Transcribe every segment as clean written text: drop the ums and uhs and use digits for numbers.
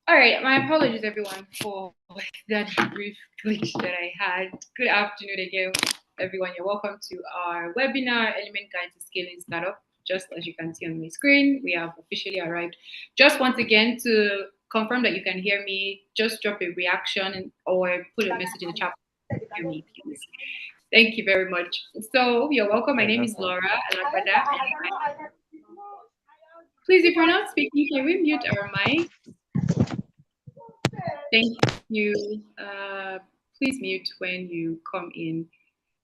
All right, my apologies everyone for that brief glitch that I had. Good afternoon again, everyone. You're welcome to our webinar, Element Guide to Scaling Startup. Just as you can see on my screen, we have officially arrived. Just once again to confirm that you can hear me, just drop a reaction or put a message in the chat. Hear me, please. Thank you very much. So you're welcome. My name is Laura Alagbada, and please, if you're not speaking, can we mute our mic? Thank you. Please mute when you come in.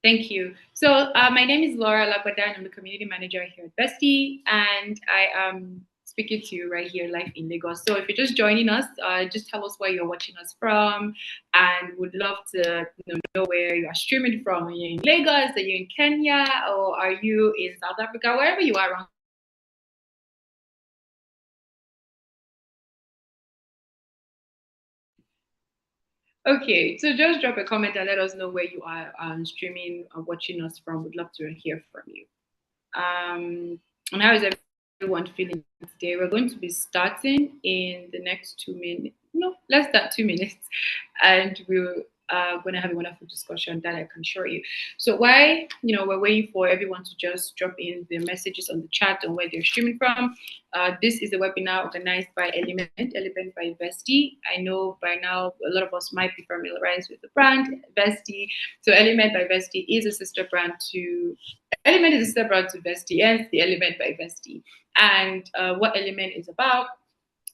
Thank you. So my name is Laura Lakwada, and I'm the community manager here at Bestie, and I am speaking to you right here live in Lagos. So if you're just joining us, just tell us where you're watching us from, and would love to know where you are streaming from. Are you in Lagos? Are you in Kenya? Or are you in South Africa? Wherever you are around. Okay, so just drop a comment and let us know where you are streaming or watching us from. Would love to hear from you. And how is everyone feeling today? We're going to be starting in the next 2 minutes, no, less than 2 minutes, and we're going to have a wonderful discussion that I can show you. So why, we're waiting for everyone to just drop in their messages on the chat on where they're streaming from. This is a webinar organized by Element by Vesty. I know by now a lot of us might be familiarized with the brand Vesty. So Element by Vesty is a sister brand to Element is a sister brand to Vesty, yes, the Element by Vesty. And what Element is about,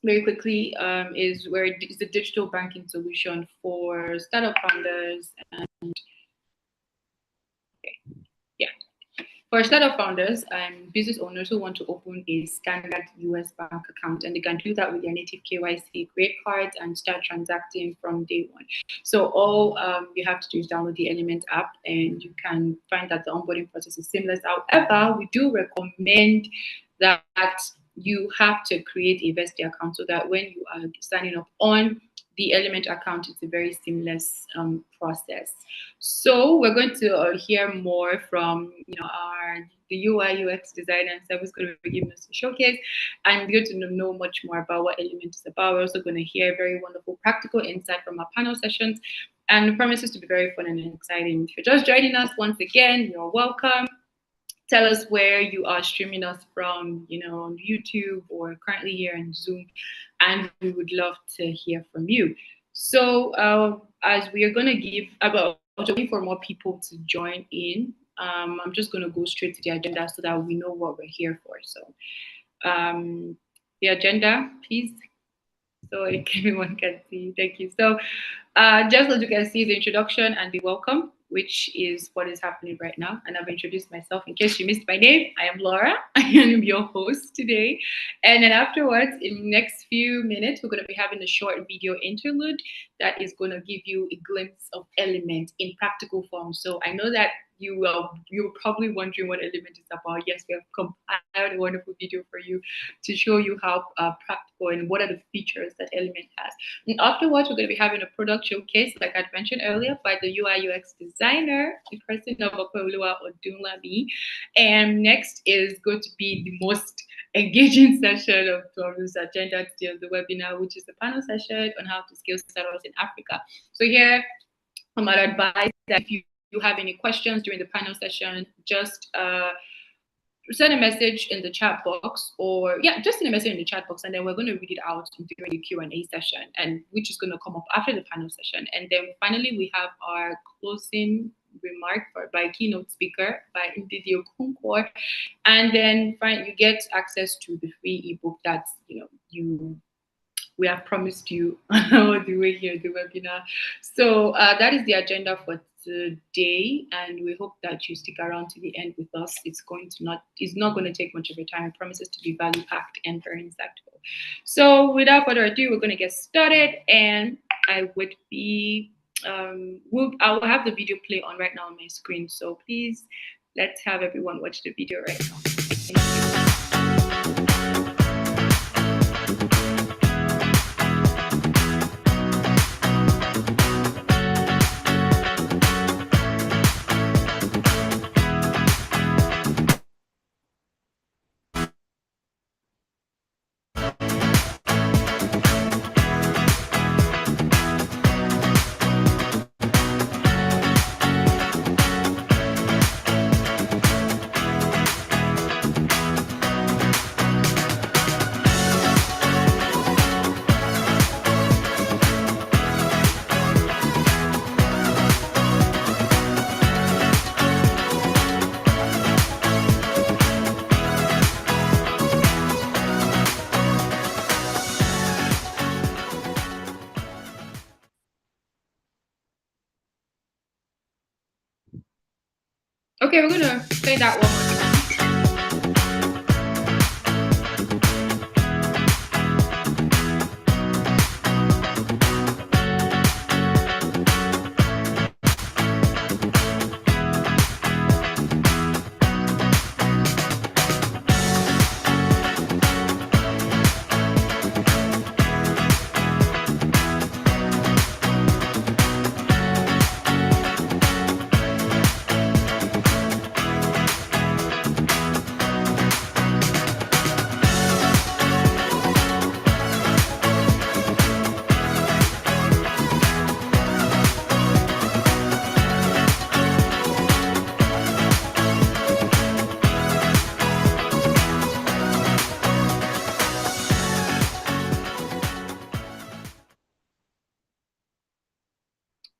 very quickly, is where it's a digital banking solution for startup founders and for startup founders and business owners who want to open a standard US bank account, and they can do that with their native KYC, create cards, and start transacting from day one. So all you have to do is download the Element app, and you can find that the onboarding process is seamless. However, we do recommend that you have to create a Vestia account so that when you are signing up on the Element account, it's a very seamless process. So we're going to hear more from the UI UX designer who's going to be giving us a showcase. I'm going to know much more about what Element is about. We're also going to hear very wonderful practical insight from our panel sessions, and it promises to be very fun and exciting. If you're just joining us, once again, you're welcome. Tell us where you are streaming us from, on YouTube or currently here in Zoom, and we would love to hear from you. So as we are going to give about waiting for more people to join in, I'm just going to go straight to the agenda so that we know what we're here for. So the agenda, please, so everyone can see. Thank you. So just as you can see, the introduction and the welcome, which is what is happening right now. And I've introduced myself. In case you missed my name, I am Laura. I am your host today. And then afterwards, in the next few minutes, we're going to be having a short video interlude that is going to give you a glimpse of Element in practical form. So I know that you're probably wondering what Element is about. Yes, we have compiled a wonderful video for you to show you how practical and what are the features that Element has. And afterwards, we're going to be having a product showcase, like I mentioned earlier, by the UI UX designer, the person of Okolua Odunlami. And next is going to be the most engaging session of this agenda today of the webinar, which is the panel session on how to scale startups in Africa. So here, I might advise that if you have any questions during the panel session, just send a message in the chat box, or just send a message in the chat box, and then we're going to read it out during the Q&A session, and which is going to come up after the panel session. And then finally, we have our closing remark by keynote speaker by Ndidi Okonkwo, and then you get access to the free ebook that we have promised you all the way here, the webinar. So that is the agenda for today, and we hope that you stick around to the end with us. It's not going to take much of your time. It promises to be value packed and very insightful. So without further ado, we're going to get started, and I would be I'll have the video play on right now on my screen. So please let's have everyone watch the video right now. Thank you. Okay, we're gonna play that one more time.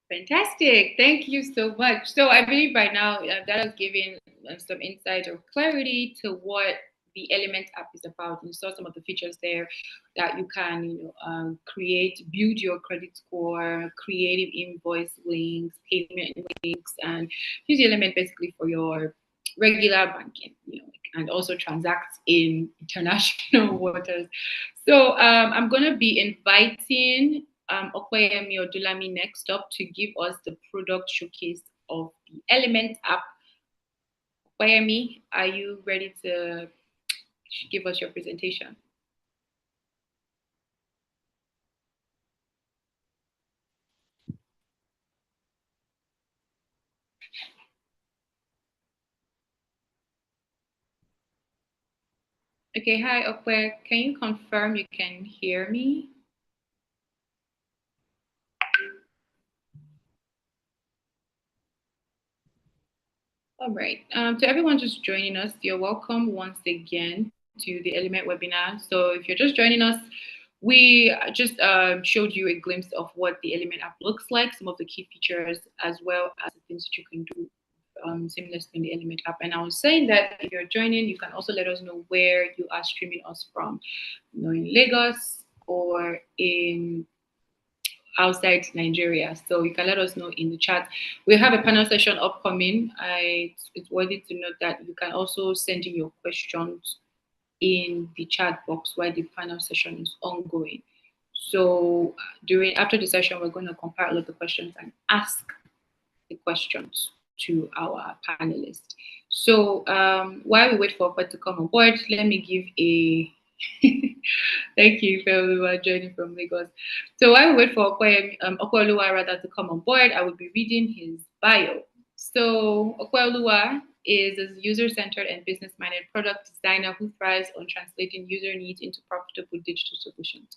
Fantastic. Thank you so much. So I believe by now that has given some insight or clarity to what the Element app is about. You saw some of the features there that you can, create, build your credit score, creative invoice links, payment links, and use the Element basically for your regular banking, and also transact in international waters. So I'm going to be inviting Okoyemi Odulami next up to give us the product showcase of the Element app. Okoyemi, are you ready to give us your presentation? Okay, hi Okwe. Can you confirm you can hear me? All right. To everyone just joining us, you're welcome once again to the Element webinar. So if you're just joining us, we just showed you a glimpse of what the Element app looks like, some of the key features, as well as the things that you can do seamlessly in the Element app. And I was saying that if you're joining, you can also let us know where you are streaming us from, in Lagos or in outside Nigeria. So you can let us know in the chat. We have a panel session upcoming. It's worthy to note that you can also send in your questions in the chat box while the panel session is ongoing. So after the session, we're going to compile all of the questions and ask the questions to our panelists. So while we wait for Okwe to come on board, let me give a thank you for everyone joining from Lagos. So while we wait for Okweoluwa rather to come on board, I will be reading his bio. So Okweoluwa is a user-centered and business-minded product designer who thrives on translating user needs into profitable digital solutions.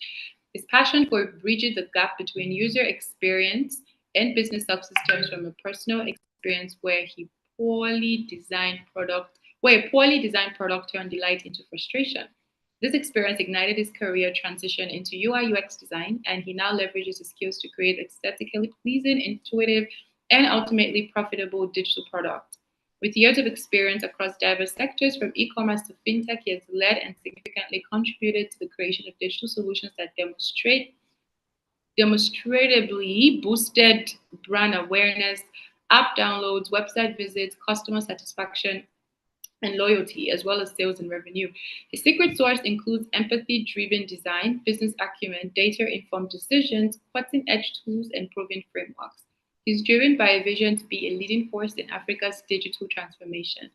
His passion for bridging the gap between user experience and business subsystems from a personal experience where a poorly designed product turned delight into frustration. This experience ignited his career transition into UI UX design, and he now leverages his skills to create aesthetically pleasing, intuitive, and ultimately profitable digital products. With years of experience across diverse sectors, from e-commerce to fintech, he has led and significantly contributed to the creation of digital solutions that demonstrably boosted brand awareness, app downloads, website visits, customer satisfaction, and loyalty, as well as sales and revenue. His secret sauce includes empathy-driven design, business acumen, data-informed decisions, cutting-edge tools, and proven frameworks. He's driven by a vision to be a leading force in Africa's digital transformation.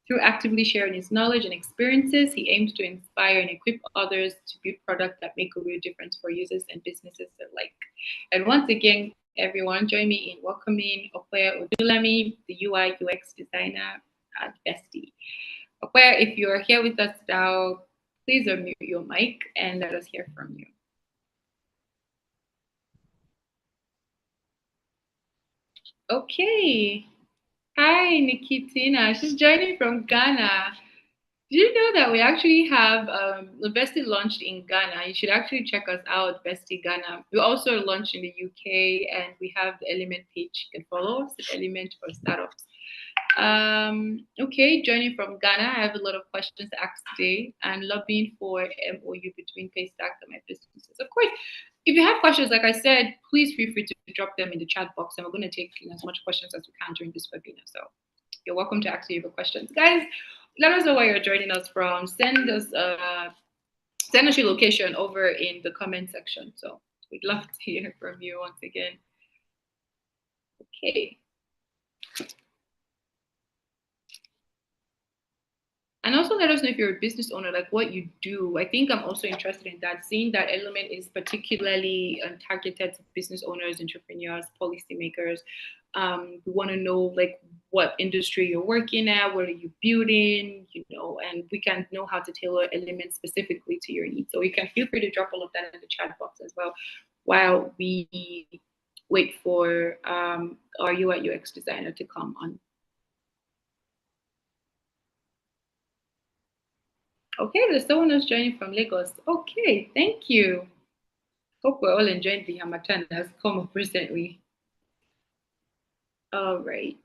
Through actively sharing his knowledge and experiences, he aims to inspire and equip others to build products that make a real difference for users and businesses alike. And once again, everyone, join me in welcoming Okwe Odulami, the UI UX designer at Bestie. Okwe, if you are here with us now, please unmute your mic and let us hear from you. Okay. Hi, Nikitina. She's joining from Ghana. Did you know that we actually have the Bestie launched in Ghana? You should actually check us out, Bestie Ghana. We also launched in the UK, and we have the Element page. You can follow us at Element for Startups. Okay, joining from Ghana, I have a lot of questions to ask today and lobbying for MOU between Paystack and my businesses. Of course, if you have questions, like I said, please feel free to drop them in the chat box, and we're going to take as much questions as we can during this webinar. So you're welcome to ask your questions. Guys, let us know where you're joining us from. Send us your location over in the comment section. So we'd love to hear from you once again. Okay. And also let us know if you're a business owner, like what you do. I think I'm also interested in that, seeing that element is particularly targeted to business owners, entrepreneurs, policymakers. We want to know like what industry you're working at, what are you building, and we can know how to tailor elements specifically to your needs. So you can feel free to drop all of that in the chat box as well while we wait for our UI UX designer to come on. Okay, there's someone else joining from Lagos. Okay, thank you. Hope we're all enjoying the Hamatan that has come up recently. All right.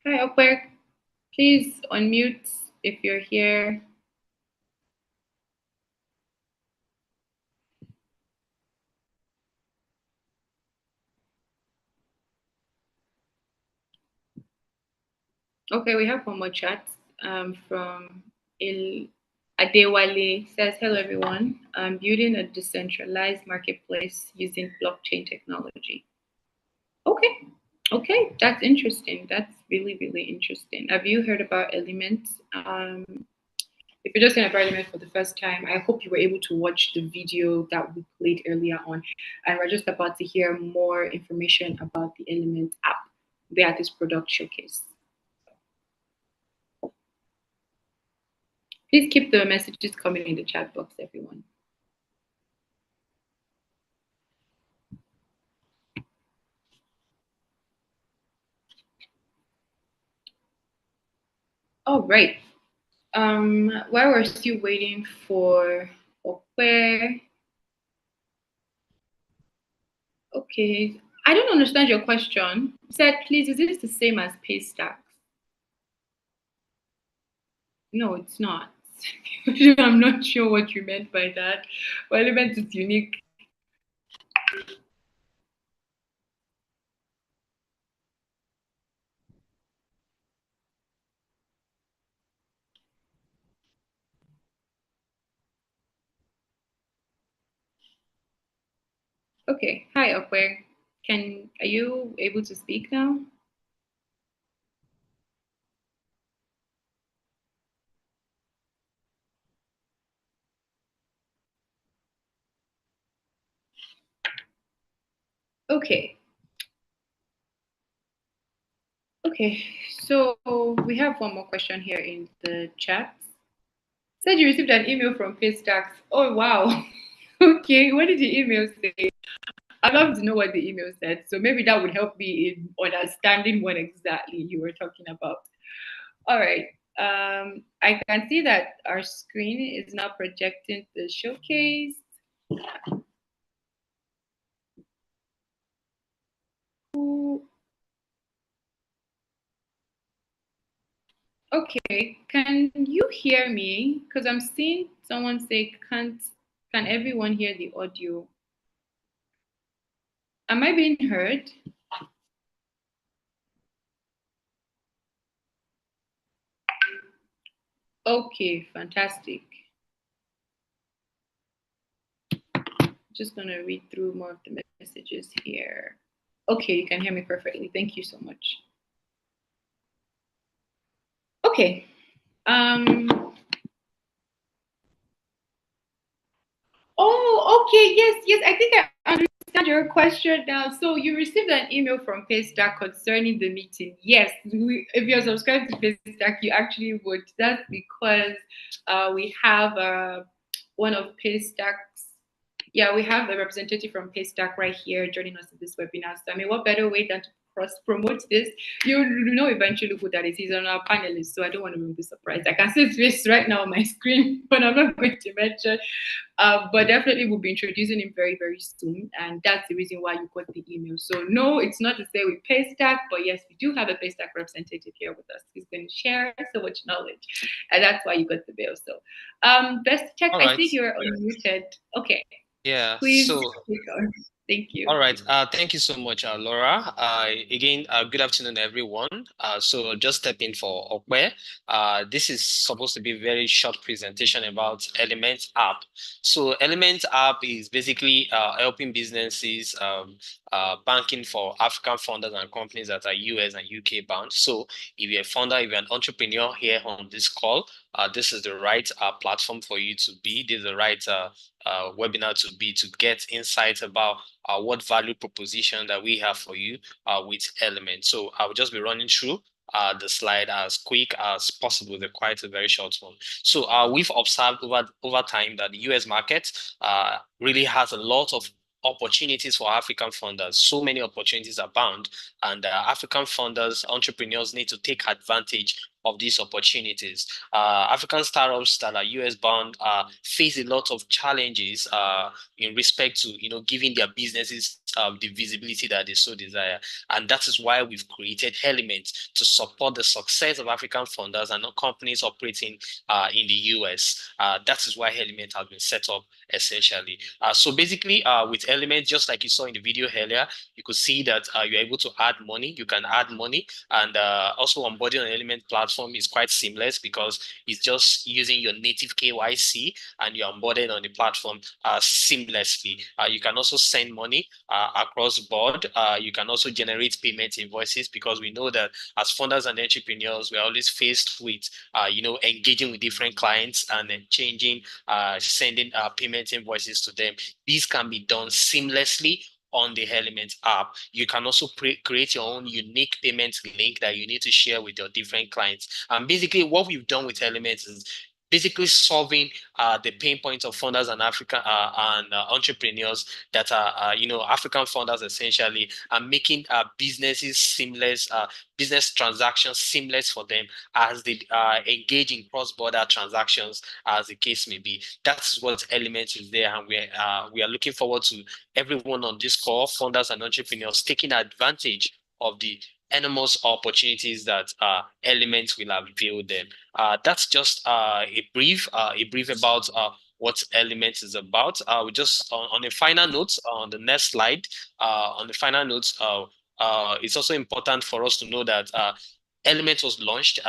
Hi, Okwer. Please unmute if you're here. Okay, we have one more chat from Il Adewale. Says, hello everyone. I'm building a decentralized marketplace using blockchain technology. Okay, that's interesting. That's really, really interesting. Have you heard about Element? If you're just hearing about Element for the first time, I hope you were able to watch the video that we played earlier on. And we're just about to hear more information about the Element app there at this product showcase. Please keep the messages coming in the chat box, everyone. All right. While we're still waiting for Okwe. Okay. I don't understand your question. Said, please, is this the same as Paystack? No, it's not. I'm not sure what you meant by that. Well, Element is unique. Okay. Hi, Okwe. Are you able to speak now? Okay. Okay, so we have one more question here in the chat. Said you received an email from Paystack. Oh, wow. Okay, what did the email say? I'd love to know what the email said. So maybe that would help me in understanding what exactly you were talking about. All right. I can see that our screen is now projecting the showcase. Okay, can you hear me? Because I'm seeing someone say, can everyone hear the audio? Am I being heard? Okay, fantastic. Just gonna read through more of the messages here. Okay, you can hear me perfectly. Thank you so much. Okay. Oh, okay. Yes. I think I understand your question now. So you received an email from Paystack concerning the meeting. Yes, if you're subscribed to Paystack, you actually would. That's because we have one of Paystack's. Yeah, we have a representative from Paystack right here joining us in this webinar. So I mean, what better way than to cross-promote this? You know eventually who that is. He's on our panelist, so I don't want to be surprised. I can see his face right now on my screen, but I'm not going to mention. But definitely we'll be introducing him very, very soon. And that's the reason why you got the email. So no, it's not to say we Paystack, but yes, we do have a Paystack representative here with us. He's going to share so much knowledge. And that's why you got the mail. So best check. All I right. See you're unmuted. Okay. Yeah. Please. So Thank you. All right. Thank you so much, Laura. Again, good afternoon, everyone. So just step in for Okwe. This is supposed to be a very short presentation about Element app. So Element app is basically helping businesses banking for African founders and companies that are US and UK bound. So if you're a founder, if you're an entrepreneur here on this call, this is the right platform for you to be. This is the right webinar to be to get insights about what value proposition that we have for you with Element. So I will just be running through the slide as quick as possible. They're quite a very short one. So we've observed over time that the US market really has a lot of opportunities for African founders. So many opportunities abound, and African founders, entrepreneurs need to take advantage of these opportunities. African startups that are US bound face a lot of challenges in respect to giving their businesses the visibility that they so desire, and that is why we've created Elements to support the success of African founders and companies operating in the US. That is why Element has been set up essentially. So basically, with Element, just like you saw in the video earlier, you could see that you're able to add money. You can add money, and also onboarding on Element platform is quite seamless because it's just using your native KYC and you're onboarded on the platform seamlessly. You can also send money across board. You can also generate payment invoices because we know that as founders and entrepreneurs, we're always faced with, engaging with different clients and then sending payment invoices to them. These can be done seamlessly on the Element app. You can also create your own unique payment link that you need to share with your different clients. And basically, what we've done with Element is basically solving the pain points of founders and African and entrepreneurs that are, African founders essentially, and making businesses seamless, business transactions seamless for them as they engage in cross-border transactions, as the case may be. That's what Element is there, and we are looking forward to everyone on this call, founders and entrepreneurs, taking advantage of the enormous opportunities that Elements will avail them. That's just a brief about what Elements is about. We just on a final note on the next slide. On the final notes, it's also important for us to know that Element was launched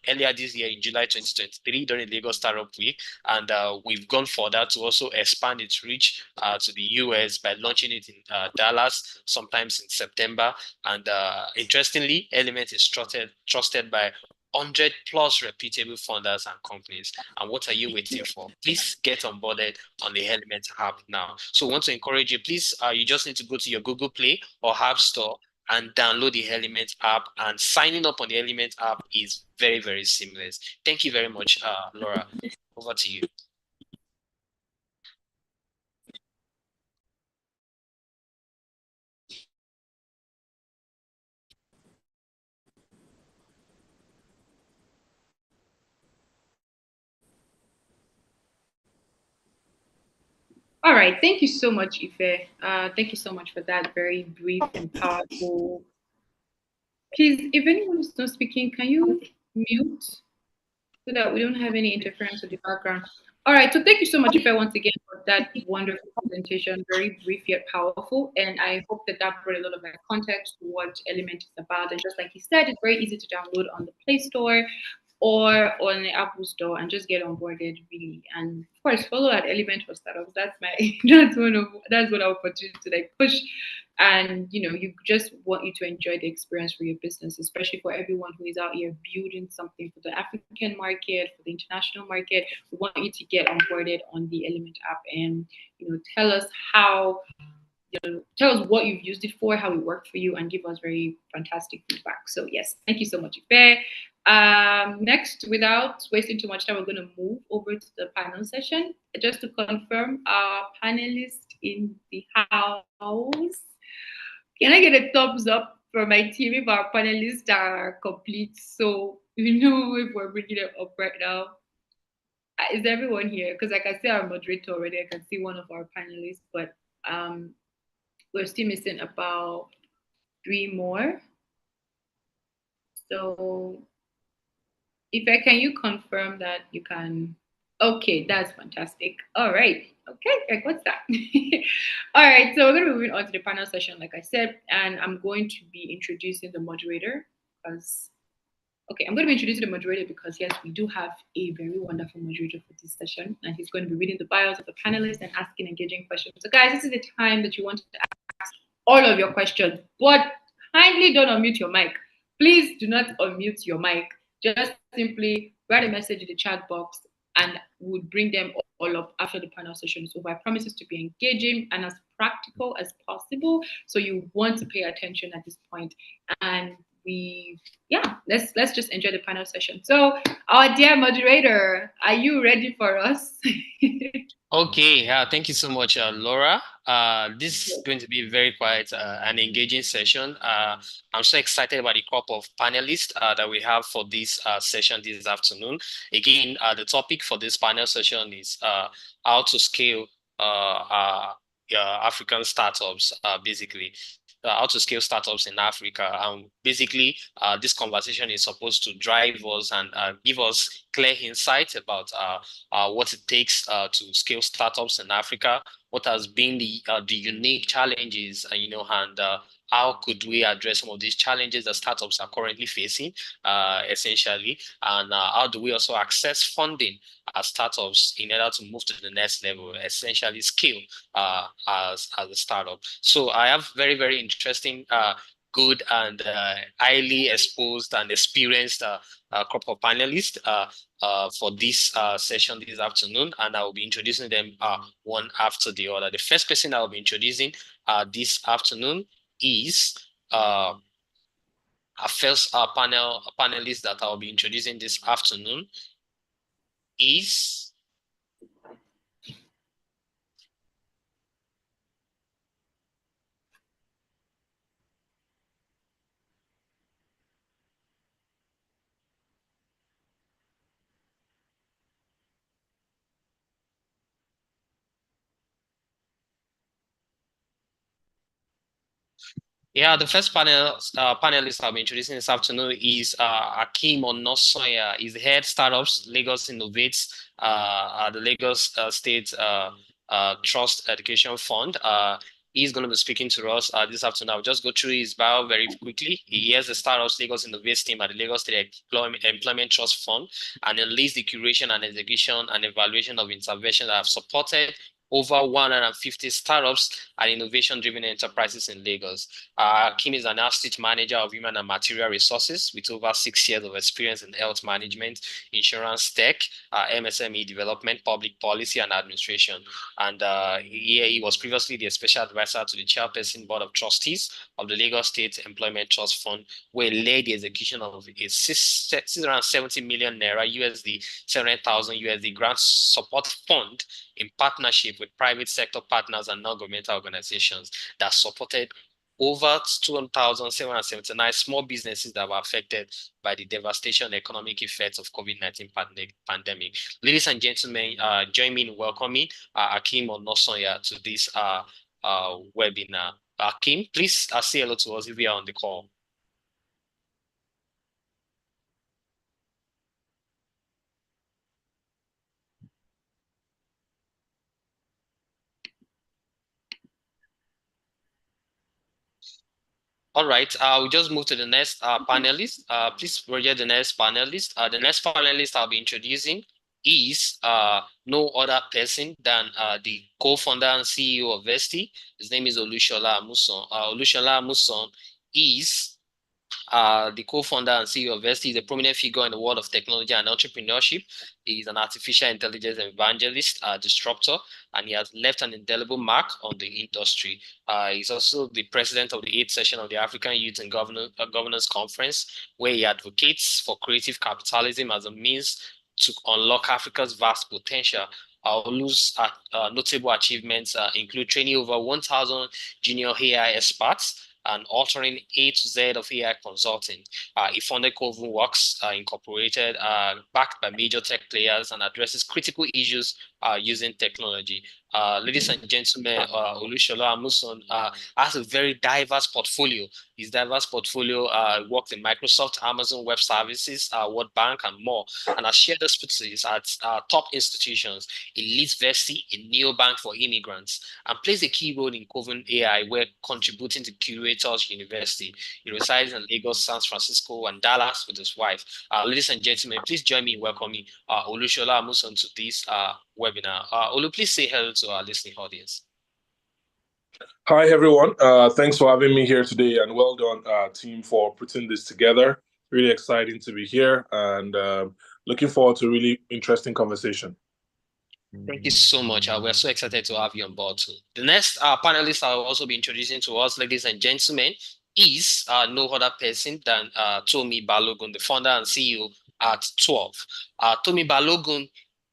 earlier this year in July 2023 during Lagos Startup Week, and we've gone further to also expand its reach to the US by launching it in Dallas sometimes in September. And interestingly, Element is trusted by 100 plus reputable funders and companies. And what are you waiting for? Please get onboarded on the Element app now. So I want to encourage you, please, you just need to go to your Google Play or App Store and download the Element app. And signing up on the Element app is very, very seamless. Thank you very much, Laura. Over to you. All right. Thank you so much, Ife. Thank you so much for that very brief and powerful. Please, if anyone is not speaking, can you mute so that we don't have any interference with the background? All right. So thank you so much, Ife, once again for that wonderful presentation. Very brief yet powerful, and I hope that that brought a lot of context to what Element is about. And just like he said, it's very easy to download on the Play Store or on the Apple Store and just get onboarded really. And of course, follow at Element for Startups. That's my that's what I would continue to like push. And you just want you to enjoy the experience for your business, especially for everyone who is out here building something for the African market, for the international market. We want you to get onboarded on the Element app and tell us how tell us what you've used it for, how it worked for you, and give us very fantastic feedback. So yes, thank you so much, Ife. Next, without wasting too much time, we're going to move over to the panel session. Just to confirm, our panelists in the house. Can I get a thumbs up from my team if our panelists are complete? So you know if we're bringing them up right now. Is everyone here? Because I can see our moderator already. I can see one of our panelists, but we're still missing about 3 more. So, Ife, can you confirm that you can Okay, that's fantastic. All right. Okay, Greg, what's that? All right, so we're going to be moving on to the panel session, like I said, and I'm going to be introducing the moderator because, okay, I'm going to be introducing the moderator because, yes, we do have a very wonderful moderator for this session, and he's going to be reading the bios of the panelists and asking engaging questions. So, guys, this is the time that you want to ask all of your questions, but kindly don't unmute your mic. Please do not unmute your mic. Just simply write a message in the chat box and we'll bring them all up after the panel session. So I promise us to be engaging and as practical as possible. So you want to pay attention at this point. And let's just enjoy the panel session. So our dear moderator, are you ready for us? Okay, thank you so much, Laura. This is going to be very quite an engaging session. I'm so excited about the crop of panelists that we have for this session this afternoon. Again, the topic for this panel session is how to scale African startups, basically. How to scale startups in Africa. Basically, this conversation is supposed to drive us and give us clear insight about what it takes to scale startups in Africa, what has been the unique challenges, and how could we address some of these challenges that startups are currently facing, essentially, and how do we also access funding as startups in order to move to the next level, essentially scale as a startup. So I have very, very interesting good and highly exposed and experienced crop of panelists for this session this afternoon, and I will be introducing them one after the other. The first person I will be introducing this afternoon is our first panelist that I will be introducing this afternoon is Yeah, the first panelist I'll be introducing this afternoon is Akeem Onosoya. He's the head startups Lagos Innovates, the Lagos State Trust Education Fund. He's going to be speaking to us this afternoon. I'll just go through his bio very quickly. He has the startups Lagos Innovates team at the Lagos State Employment Trust Fund, and he leads the curation and execution and evaluation of interventions that have supported over 150 startups and innovation-driven enterprises in Lagos. Kim is an assistant manager of human and material resources with over 6 years of experience in health management, insurance tech, MSME development, public policy, and administration. And he was previously the special advisor to the chairperson board of trustees of the Lagos State Employment Trust Fund, where he led the execution of a 670 million naira USD, 700,000 USD grant support fund in partnership with private sector partners and non-governmental organizations that supported over 2,779 small businesses that were affected by the devastation economic effects of COVID-19 pandemic. Ladies and gentlemen, join me in welcoming Akeem Onosoya to this webinar. Akeem, please say hello to us if you are on the call. All right, we'll just move to the next panelist. Please project the next panelist. The next panelist I'll be introducing is no other person than the co-founder and CEO of Vesti. His name is Olushola Amusan. Olushola Amusan is the co-founder and CEO of Vesti. Is a prominent figure in the world of technology and entrepreneurship. He is an artificial intelligence evangelist, disruptor, and he has left an indelible mark on the industry. He's also the president of the 8th session of the African Youth and Governance Conference, where he advocates for creative capitalism as a means to unlock Africa's vast potential. Olu's notable achievements include training over 1,000 junior AI experts and authoring A to Z of AI consulting. He founded Coven Works Incorporated, backed by major tech players, and addresses critical issues using technology. Ladies and gentlemen, Olushola Amuson has a very diverse portfolio. His diverse portfolio worked in Microsoft, Amazon Web Services, World Bank, and more, and has shared expertise at top institutions. He leads VESI, a neobank for immigrants, and plays a key role in Coven AI, where contributing to Curators University. He resides in Lagos, San Francisco, and Dallas with his wife. Ladies and gentlemen, please join me in welcoming Olushola Amuson to this webinar. Olu, please say hello to our listening audience. Hi, everyone. Thanks for having me here today, and well done, team, for putting this together. Really exciting to be here, and looking forward to a really interesting conversation. Thank you so much. We're so excited to have you on board too. The next panelist I'll also be introducing to us, ladies and gentlemen, is no other person than Tomi Balogun, the founder and CEO at 12. Tomi Balogun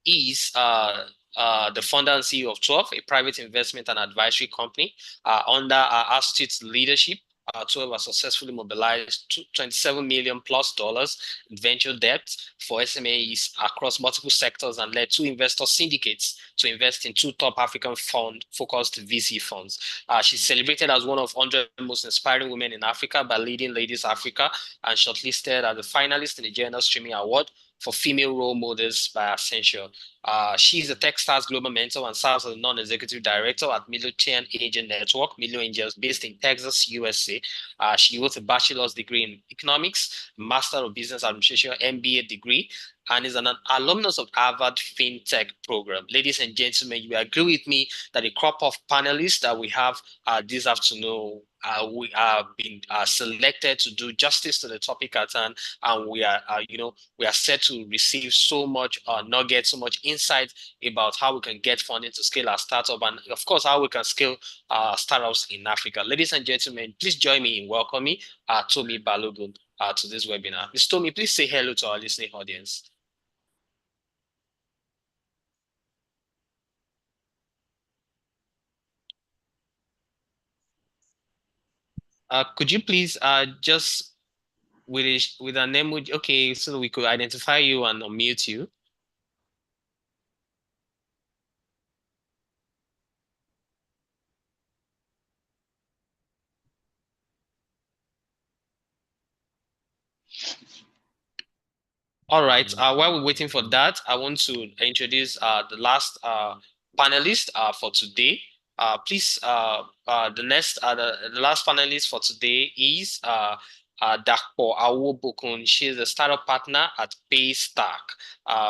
is the founder and CEO of 12, a private investment and advisory company. Under Astut's leadership, 12 has successfully mobilized $27 million plus in venture debt for SMEs across multiple sectors and led 2 investor syndicates to invest in 2 top African focused VC funds. She's celebrated as one of 100 most inspiring women in Africa by Leading Ladies Africa and shortlisted as a finalist in the Journal Streaming Award for Female Role Models by Accenture. She's a Techstars Global Mentor and serves as a non-executive director at Millichan Agent Network, Millo Angels, based in Texas, USA. She holds a bachelor's degree in economics, master of business administration, MBA degree, and is an alumnus of Harvard FinTech program. Ladies and gentlemen, you agree with me that the crop of panelists that we have this afternoon, we have been selected to do justice to the topic at hand, and we are, we are set to receive so much nuggets, so much insight about how we can get funding to scale our startup, and of course, how we can scale startups in Africa. Ladies and gentlemen, please join me in welcoming Tomi Balogun to this webinar. Ms. Tomi, please say hello to our listening audience. Could you please just with an emoji, okay, so we could identify you and unmute you. All right. While we're waiting for that, I want to introduce the last panelist for today. Please, the last panelist for today is Dapo Awobokun. She's a startup partner at Paystack.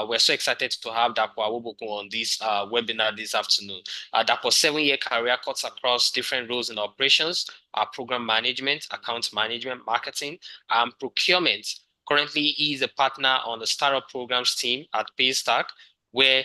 We're so excited to have Dapo Awobokun on this webinar this afternoon. Dapo's 7-year career cuts across different roles in operations, program management, account management, marketing, and procurement. Currently, he is a partner on the startup programs team at Paystack, where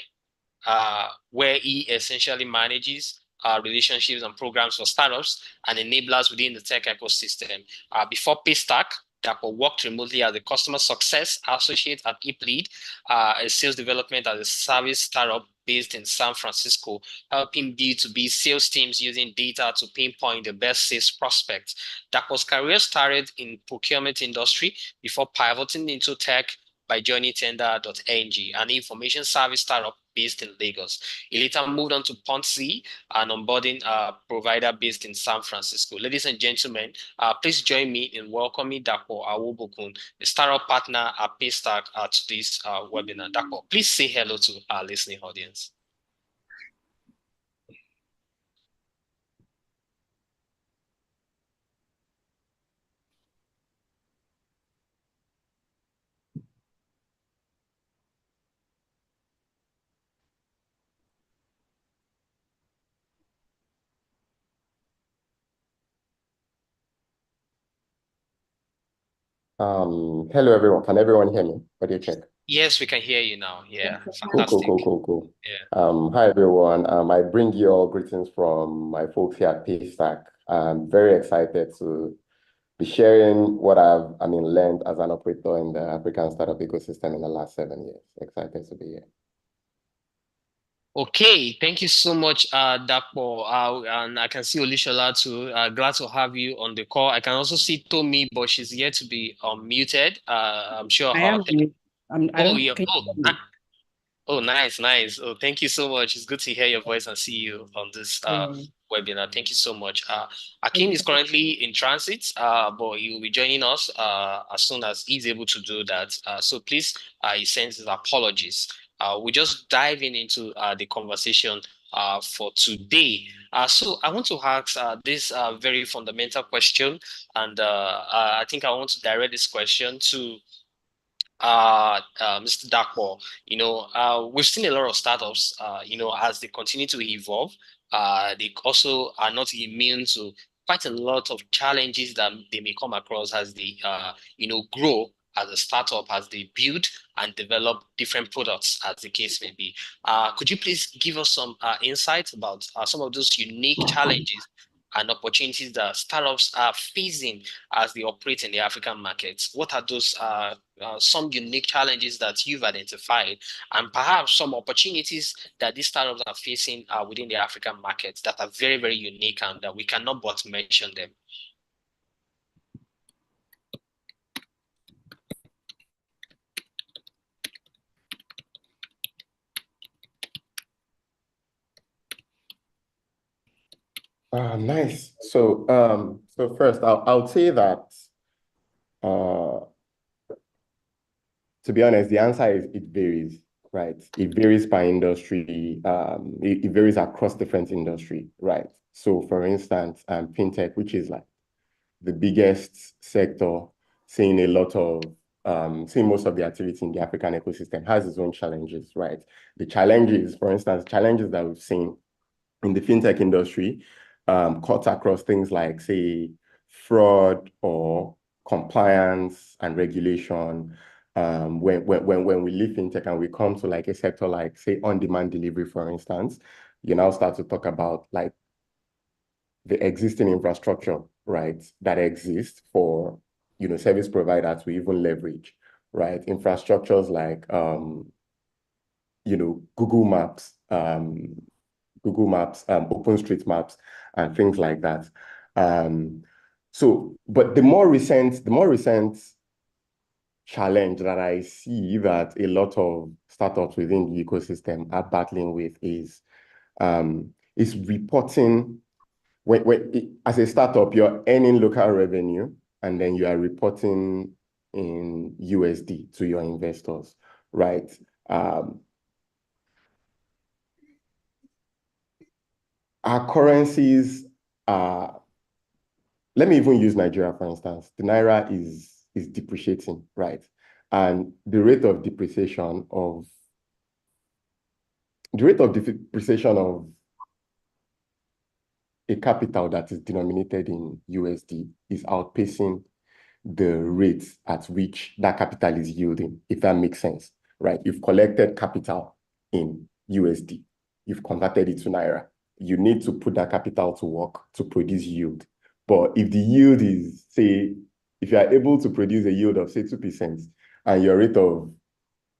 he essentially manages relationships and programs for startups and enablers within the tech ecosystem. Before Paystack, Dapo worked remotely as a customer success associate at Iplead, a sales development as a service startup based in San Francisco, helping B2B sales teams using data to pinpoint the best sales prospects. Dapo's career started in procurement industry before pivoting into tech by joining Tender.ng, an information service startup based in Lagos. He later moved on to Ponzi, an onboarding provider based in San Francisco. Ladies and gentlemen, please join me in welcoming Dapo Awobokun, a startup partner at Paystack, to this webinar. Dapo, please say hello to our listening audience. Hello everyone. Can everyone hear me? What do you check? Yes, we can hear you now. Yeah, fantastic. Cool. Yeah. Hi everyone. I bring you all greetings from my folks here at Paystack. I'm very excited to be sharing what I've learned as an operator in the African startup ecosystem in the last 7 years. Excited to be here. Okay, thank you so much, Dapo. And I can see Olushola too. Glad to have you on the call. I can also see Tomi, but she's yet to be unmuted. I'm sure. I am. Oh, nice, nice. Oh, thank you so much. It's good to hear your voice and see you on this webinar. Thank you so much. Akin is currently in transit, but he will be joining us as soon as he's able to do that. So please, he sends his apologies. We just diving into the conversation for today. So I want to ask this very fundamental question, and I think I want to direct this question to Mr. Darkball. We've seen a lot of startups, as they continue to evolve, they also are not immune to quite a lot of challenges that they may come across as they, grow as a startup, as they build and develop different products, as the case may be. Could you please give us some insights about some of those unique challenges and opportunities that startups are facing as they operate in the African markets? What are those some unique challenges that you've identified, and perhaps some opportunities that these startups are facing within the African markets that are very, very unique and that we cannot but mention them? Nice. So first, I'll say that to be honest, the answer is it varies, right? It varies by industry. It varies across different industry, right? So for instance, fintech, which is like the biggest sector, seeing most of the activity in the African ecosystem, has its own challenges, right? The challenges, for instance, challenges that we've seen in the fintech industry cut across things like, say, fraud or compliance and regulation. When we leave fintech and we come to like a sector like, say, on-demand delivery, for instance, you now start to talk about like the existing infrastructure, right, that exists for, service provider to even leverage, right? Infrastructures like, Google Maps, OpenStreetMaps, and things like that. But the more recent challenge that I see that a lot of startups within the ecosystem are battling with is reporting. As a startup, you're earning local revenue, and then you are reporting in USD to your investors, right? Our currencies are, let me even use Nigeria, for instance. The Naira is depreciating, right? And the rate of depreciation of a capital that is denominated in USD is outpacing the rate at which that capital is yielding, if that makes sense, right? You've collected capital in USD, you've converted it to Naira. You need to put that capital to work to produce yield. But if the yield is, say, if you are able to produce a yield of, say, 2%, and your rate of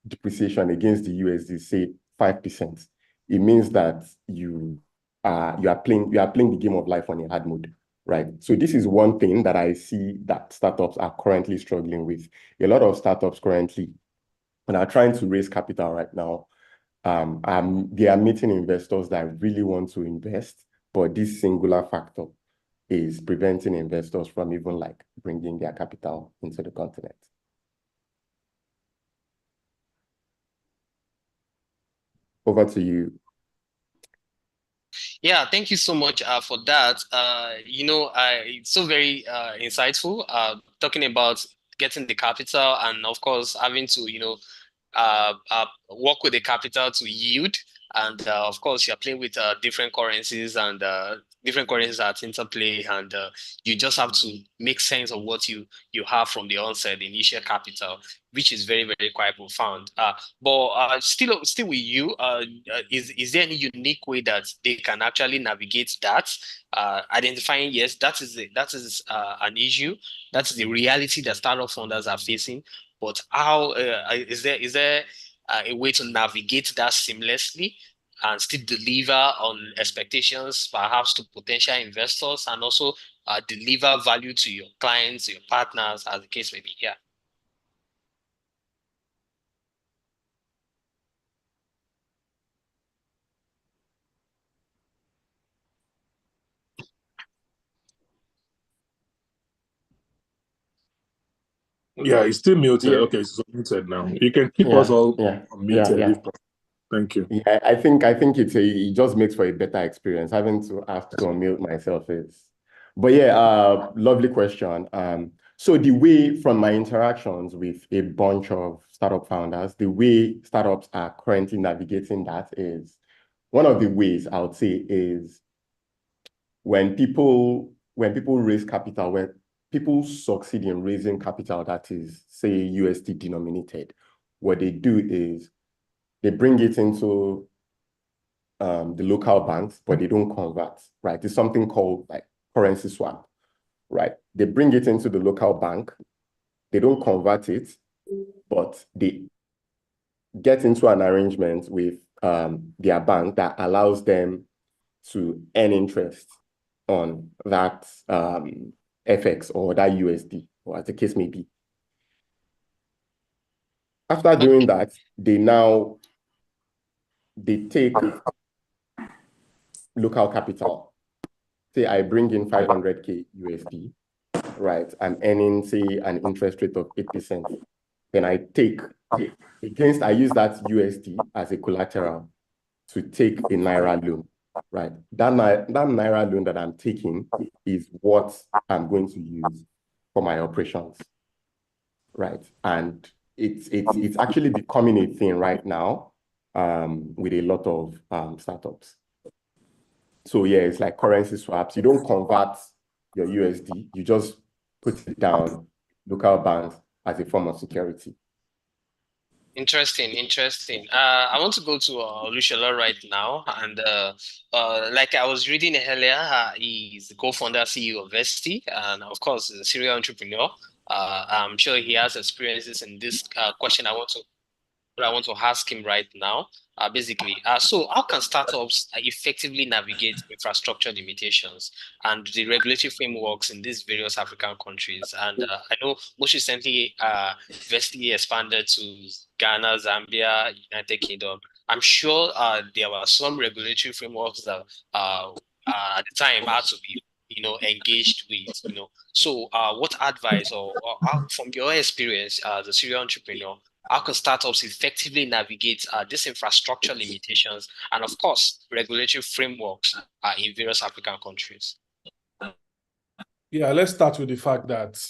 depreciation against the USD is, say, 5%, it means that you are playing the game of life on a hard mode, right? So this is one thing that I see that startups are currently struggling with. A lot of startups currently, and are trying to raise capital right now, they are meeting investors that really want to invest, but this singular factor is preventing investors from even like bringing their capital into the continent. Over to you. Yeah, thank you so much for that. It's so very insightful, talking about getting the capital and, of course, having to, work with the capital to yield. And of course, you're playing with different currencies, and different currencies at interplay, and you just have to make sense of what you have from the onset, the initial capital, which is very, very quite profound. But still with you, is there any unique way that they can actually navigate that? Identifying, yes, that is an issue. That's the reality that startup founders are facing. But how is there a way to navigate that seamlessly and still deliver on expectations, perhaps to potential investors, and also deliver value to your clients, your partners, as the case may be? Yeah. Yeah, it's still muted. Yeah. Okay, so muted now. You can keep us all muted. Thank you. Yeah, I think it just makes for a better experience. Having to have to unmute myself is, but yeah, lovely question. So the way from my interactions with a bunch of startup founders, the way startups are currently navigating that is, one of the ways I would say is when people raise capital, when people succeed in raising capital that is, say, USD denominated, what they do is they bring it into the local banks, but they don't convert, right? It's something called like currency swap, right? They bring it into the local bank, they don't convert it, but they get into an arrangement with their bank that allows them to earn interest on that FX or that USD, or as the case may be. After doing that, they take local capital. Say I bring in 500K USD, right? I'm earning, say, an interest rate of 8%. Then I use that USD as a collateral to take a Naira loan, right? That Naira loan that I'm taking is what I'm going to use for my operations, right? And it's actually becoming a thing right now with a lot of startups. So yeah, it's like currency swaps. You don't convert your USD, you just put it down local banks as a form of security. Interesting. I want to go to Olusola right now, and like I was reading earlier, he's the co-founder, CEO of Vesti, and of course, he's a serial entrepreneur. I'm sure he has experiences in this question. I want to ask him right now. So how can startups effectively navigate infrastructure limitations and the regulatory frameworks in these various African countries? And I know most recently, Vesti expanded to Ghana, Zambia, United Kingdom. I'm sure there were some regulatory frameworks that at the time had to be engaged with. So what advice or from your experience as a serial entrepreneur, how can startups effectively navigate these infrastructure limitations and, of course, regulatory frameworks in various African countries? Yeah, let's start with the fact that,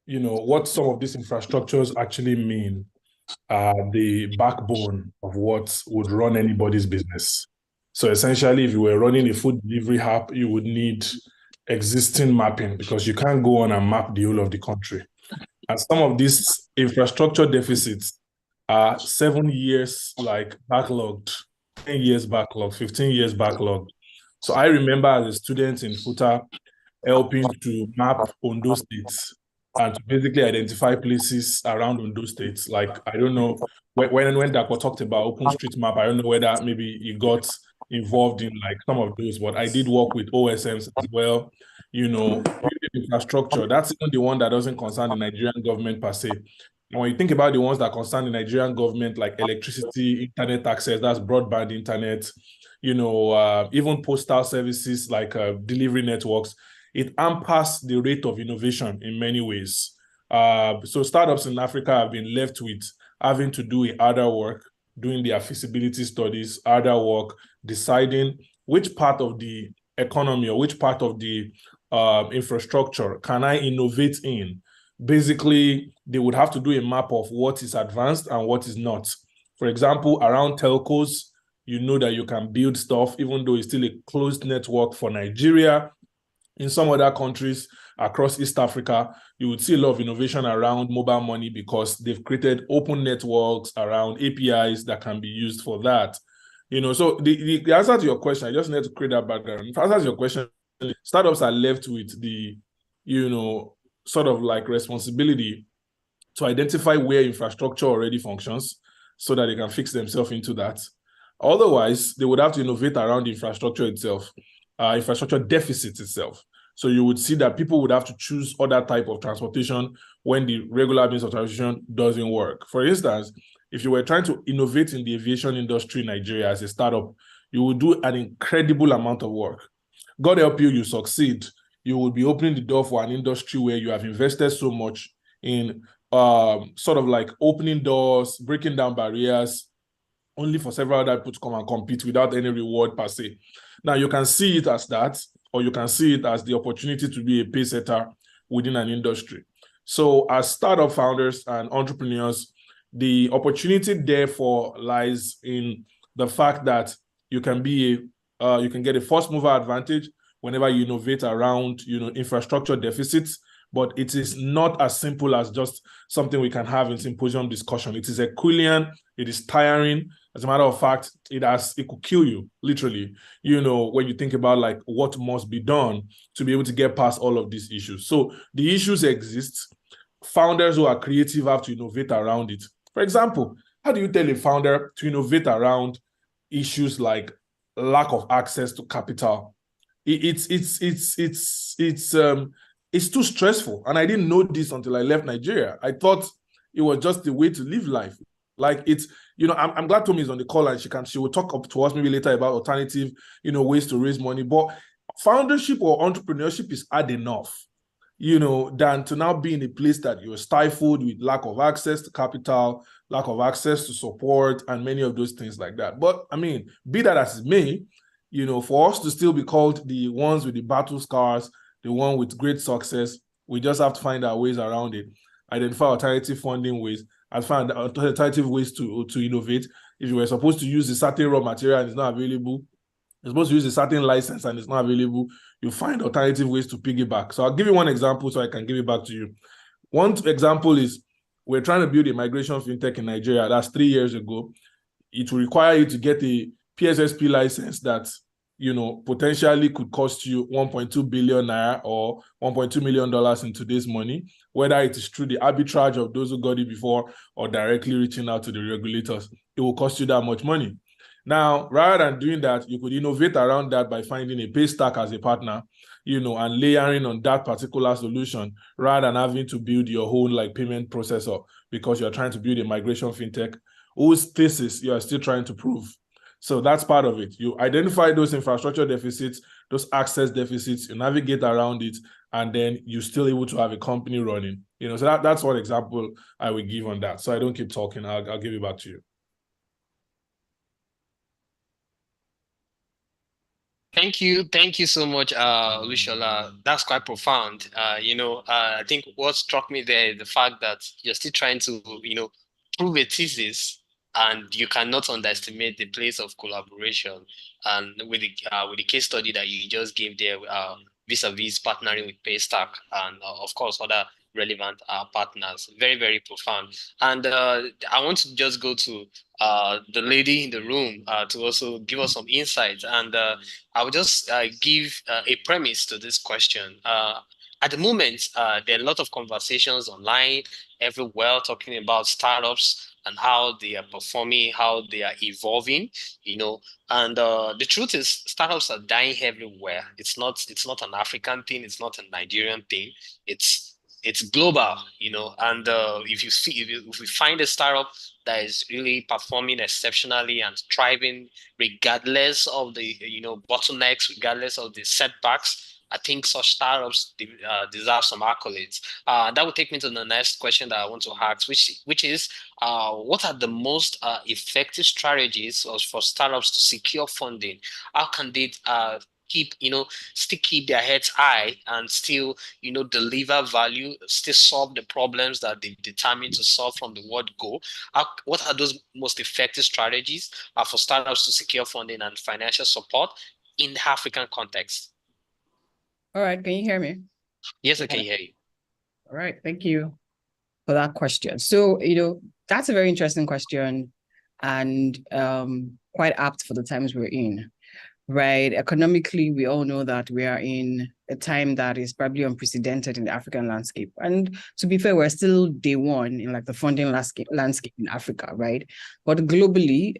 what some of these infrastructures actually mean are the backbone of what would run anybody's business. So essentially, if you were running a food delivery app, you would need existing mapping because you can't go on and map the whole of the country. And some of these infrastructure deficits are 7 years like backlogged, 10 years backlogged, 15 years backlogged. So I remember as a student in FUTA helping to map Ondo states and to basically identify places around Ondo states. Like, I don't know, when Dapo talked about OpenStreetMap, I don't know whether maybe he got involved in like some of those, but I did work with OSMs as well. Infrastructure, that's even the one that doesn't concern the Nigerian government per se. And when you think about the ones that concern the Nigerian government, like electricity, internet access, that's broadband internet, even postal services like delivery networks, it hampers the rate of innovation in many ways. So startups in Africa have been left with having to do harder work, doing their feasibility studies, harder work, deciding which part of the economy or which part of the infrastructure can I innovate in. Basically, they would have to do a map of what is advanced and what is not. For example, around telcos, you know that you can build stuff, even though it's still a closed network for Nigeria. In some other countries across East Africa, you would see a lot of innovation around mobile money because they've created open networks around APIs that can be used for that. So the answer to your question, I just need to create that background. If answer to your question, startups are left with the, sort of like responsibility to identify where infrastructure already functions so that they can fix themselves into that. Otherwise, they would have to innovate around the infrastructure itself, infrastructure deficit itself. So you would see that people would have to choose other type of transportation when the regular means of transportation doesn't work. For instance, if you were trying to innovate in the aviation industry in Nigeria as a startup, you would do an incredible amount of work. God help you, you succeed. You will be opening the door for an industry where you have invested so much in sort of like opening doors, breaking down barriers, only for several other people to come and compete without any reward per se. Now, you can see it as that, or you can see it as the opportunity to be a pace setter within an industry. So as startup founders and entrepreneurs, the opportunity therefore lies in the fact that you can be you can get a first mover advantage whenever you innovate around infrastructure deficits. But it is not as simple as just something we can have in symposium discussion. It is Herculean, it is tiring. As a matter of fact, it could kill you, literally, when you think about like what must be done to be able to get past all of these issues. So the issues exist. Founders who are creative have to innovate around it. For example, how do you tell a founder to innovate around issues like lack of access to capital? It's too stressful. And I didn't know this until I left Nigeria. I thought it was just the way to live life. Like I'm glad Tomi is on the call and she will talk up to us maybe later about alternative, ways to raise money. But foundership or entrepreneurship is hard enough, than to now be in a place that you're stifled with lack of access to capital, lack of access to support, and many of those things like that. But I mean, be that as it may, for us to still be called the ones with the battle scars, the one with great success, we just have to find our ways around it, identify alternative funding ways, and find alternative ways to innovate. If you were supposed to use a certain raw material and it's not available, you're supposed to use a certain license and it's not available, you find alternative ways to piggyback. So I'll give you one example so I can give it back to you. One example is we're trying to build a migration fintech in Nigeria. That's 3 years ago. It will require you to get a PSSP license that potentially could cost you 1.2 billion naira or $1.2 million in today's money, whether it is through the arbitrage of those who got it before or directly reaching out to the regulators. It will cost you that much money. Now, rather than doing that, you could innovate around that by finding a Paystack as a partner, and layering on that particular solution rather than having to build your own like payment processor because you're trying to build a migration fintech whose thesis you are still trying to prove. So that's part of it. You identify those infrastructure deficits, those access deficits, you navigate around it, and then you're still able to have a company running. So that's one example I will give on that. So I don't keep talking. I'll give it back to you. Thank you so much, Lushola. That's quite profound. I think what struck me there is the fact that you're still trying to, prove a thesis, and you cannot underestimate the place of collaboration. And with the case study that you just gave there, vis-a-vis partnering with Paystack and of course other relevant partners, very, very profound. And I want to just go to the lady in the room to also give us some insights. And I will just give a premise to this question. At the moment, there are a lot of conversations online everywhere talking about startups and how they are performing, how they are evolving, and the truth is startups are dying everywhere. It's not an African thing, it's not a Nigerian thing, it's global, and if we find a startup that is really performing exceptionally and thriving regardless of the bottlenecks, regardless of the setbacks, I think such startups deserve some accolades. That would take me to the next question that I want to ask, which is, what are the most effective strategies for startups to secure funding? How can they still keep their heads high and still, deliver value, still solve the problems that they've determined to solve from the word go? What are those most effective strategies for startups to secure funding and financial support in the African context? All right, can you hear me? Yes, I can hear you. All right, thank you for that question. So, that's a very interesting question and quite apt for the times we're in, right? Economically, we all know that we are in a time that is probably unprecedented in the African landscape. And to be fair, we're still day one in like the funding landscape in Africa, right? But globally,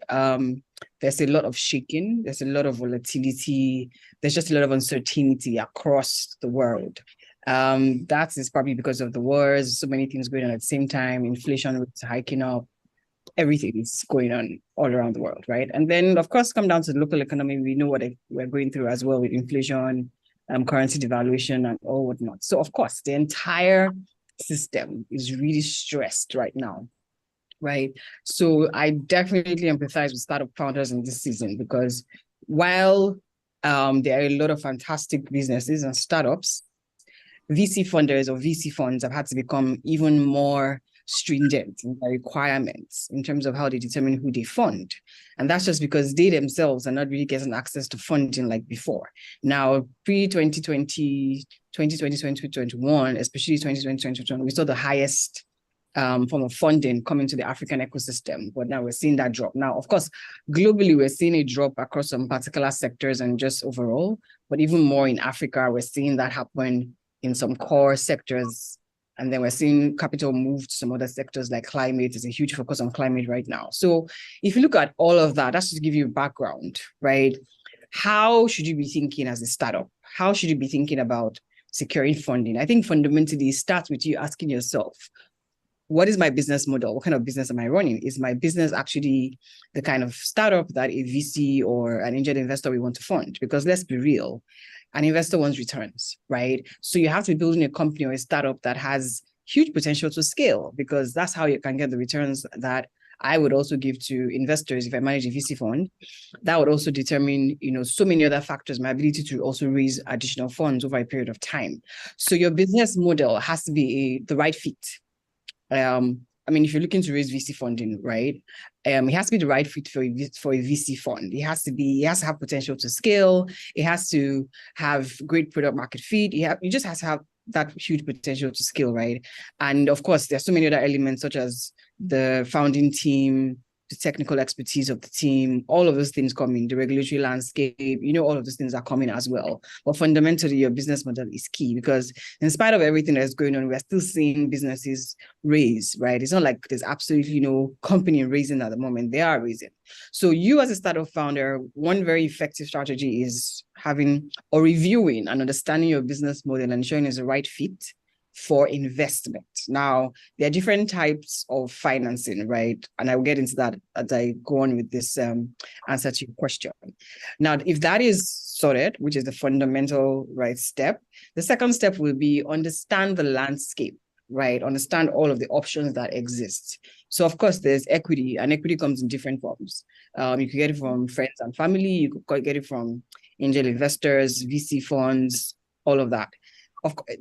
there's a lot of shaking, there's a lot of volatility, there's just a lot of uncertainty across the world. That is probably because of the wars, so many things going on at the same time, inflation rates hiking up, everything is going on all around the world, right? And then, of course, come down to the local economy, we know what we're going through as well with inflation, currency devaluation, and all whatnot. So, of course, the entire system is really stressed right now, right? So I definitely empathize with startup founders in this season, because while there are a lot of fantastic businesses and startups, VC funders or VC funds have had to become even more stringent in their requirements in terms of how they determine who they fund. And that's just because they themselves are not really getting access to funding like before. Now, pre-2020, 2020, 2021, especially 2020, 2021, we saw the highest form of funding coming to the African ecosystem, but now we're seeing that drop. Now, of course, globally, we're seeing a drop across some particular sectors and just overall, but even more in Africa, we're seeing that happen in some core sectors. And then we're seeing capital move to some other sectors like climate. There's a huge focus on climate right now. So if you look at all of that, that's just to give you background, right? How should you be thinking as a startup? How should you be thinking about securing funding? I think fundamentally it starts with you asking yourself, what is my business model? What kind of business am I running? Is my business actually the kind of startup that a VC or an angel investor we want to fund? Because let's be real, an investor wants returns, right? So you have to be building a company or a startup that has huge potential to scale, because that's how you can get the returns that I would also give to investors if I manage a VC fund. That would also determine, so many other factors, my ability to also raise additional funds over a period of time. So your business model has to be the right fit. If you're looking to raise VC funding, right? It has to be the right fit for a VC fund. It has to have potential to scale. It has to have great product market fit. You just have to have that huge potential to scale, right? And of course, there's so many other elements such as the founding team, the technical expertise of the team, all of those things come in, the regulatory landscape, all of those things are coming as well. But fundamentally, your business model is key, because in spite of everything that's going on, we're still seeing businesses raise, right? It's not like there's absolutely no company raising at the moment. They are raising. So you as a startup founder, one very effective strategy is having or reviewing and understanding your business model and ensuring it's the right fit for investment. Now, there are different types of financing, right? And I will get into that as I go on with this answer to your question. Now, if that is sorted, which is the fundamental right step, the second step will be understand the landscape, right? Understand all of the options that exist. So of course, there's equity, and equity comes in different forms. You can get it from friends and family, you could get it from angel investors, VC funds, all of that.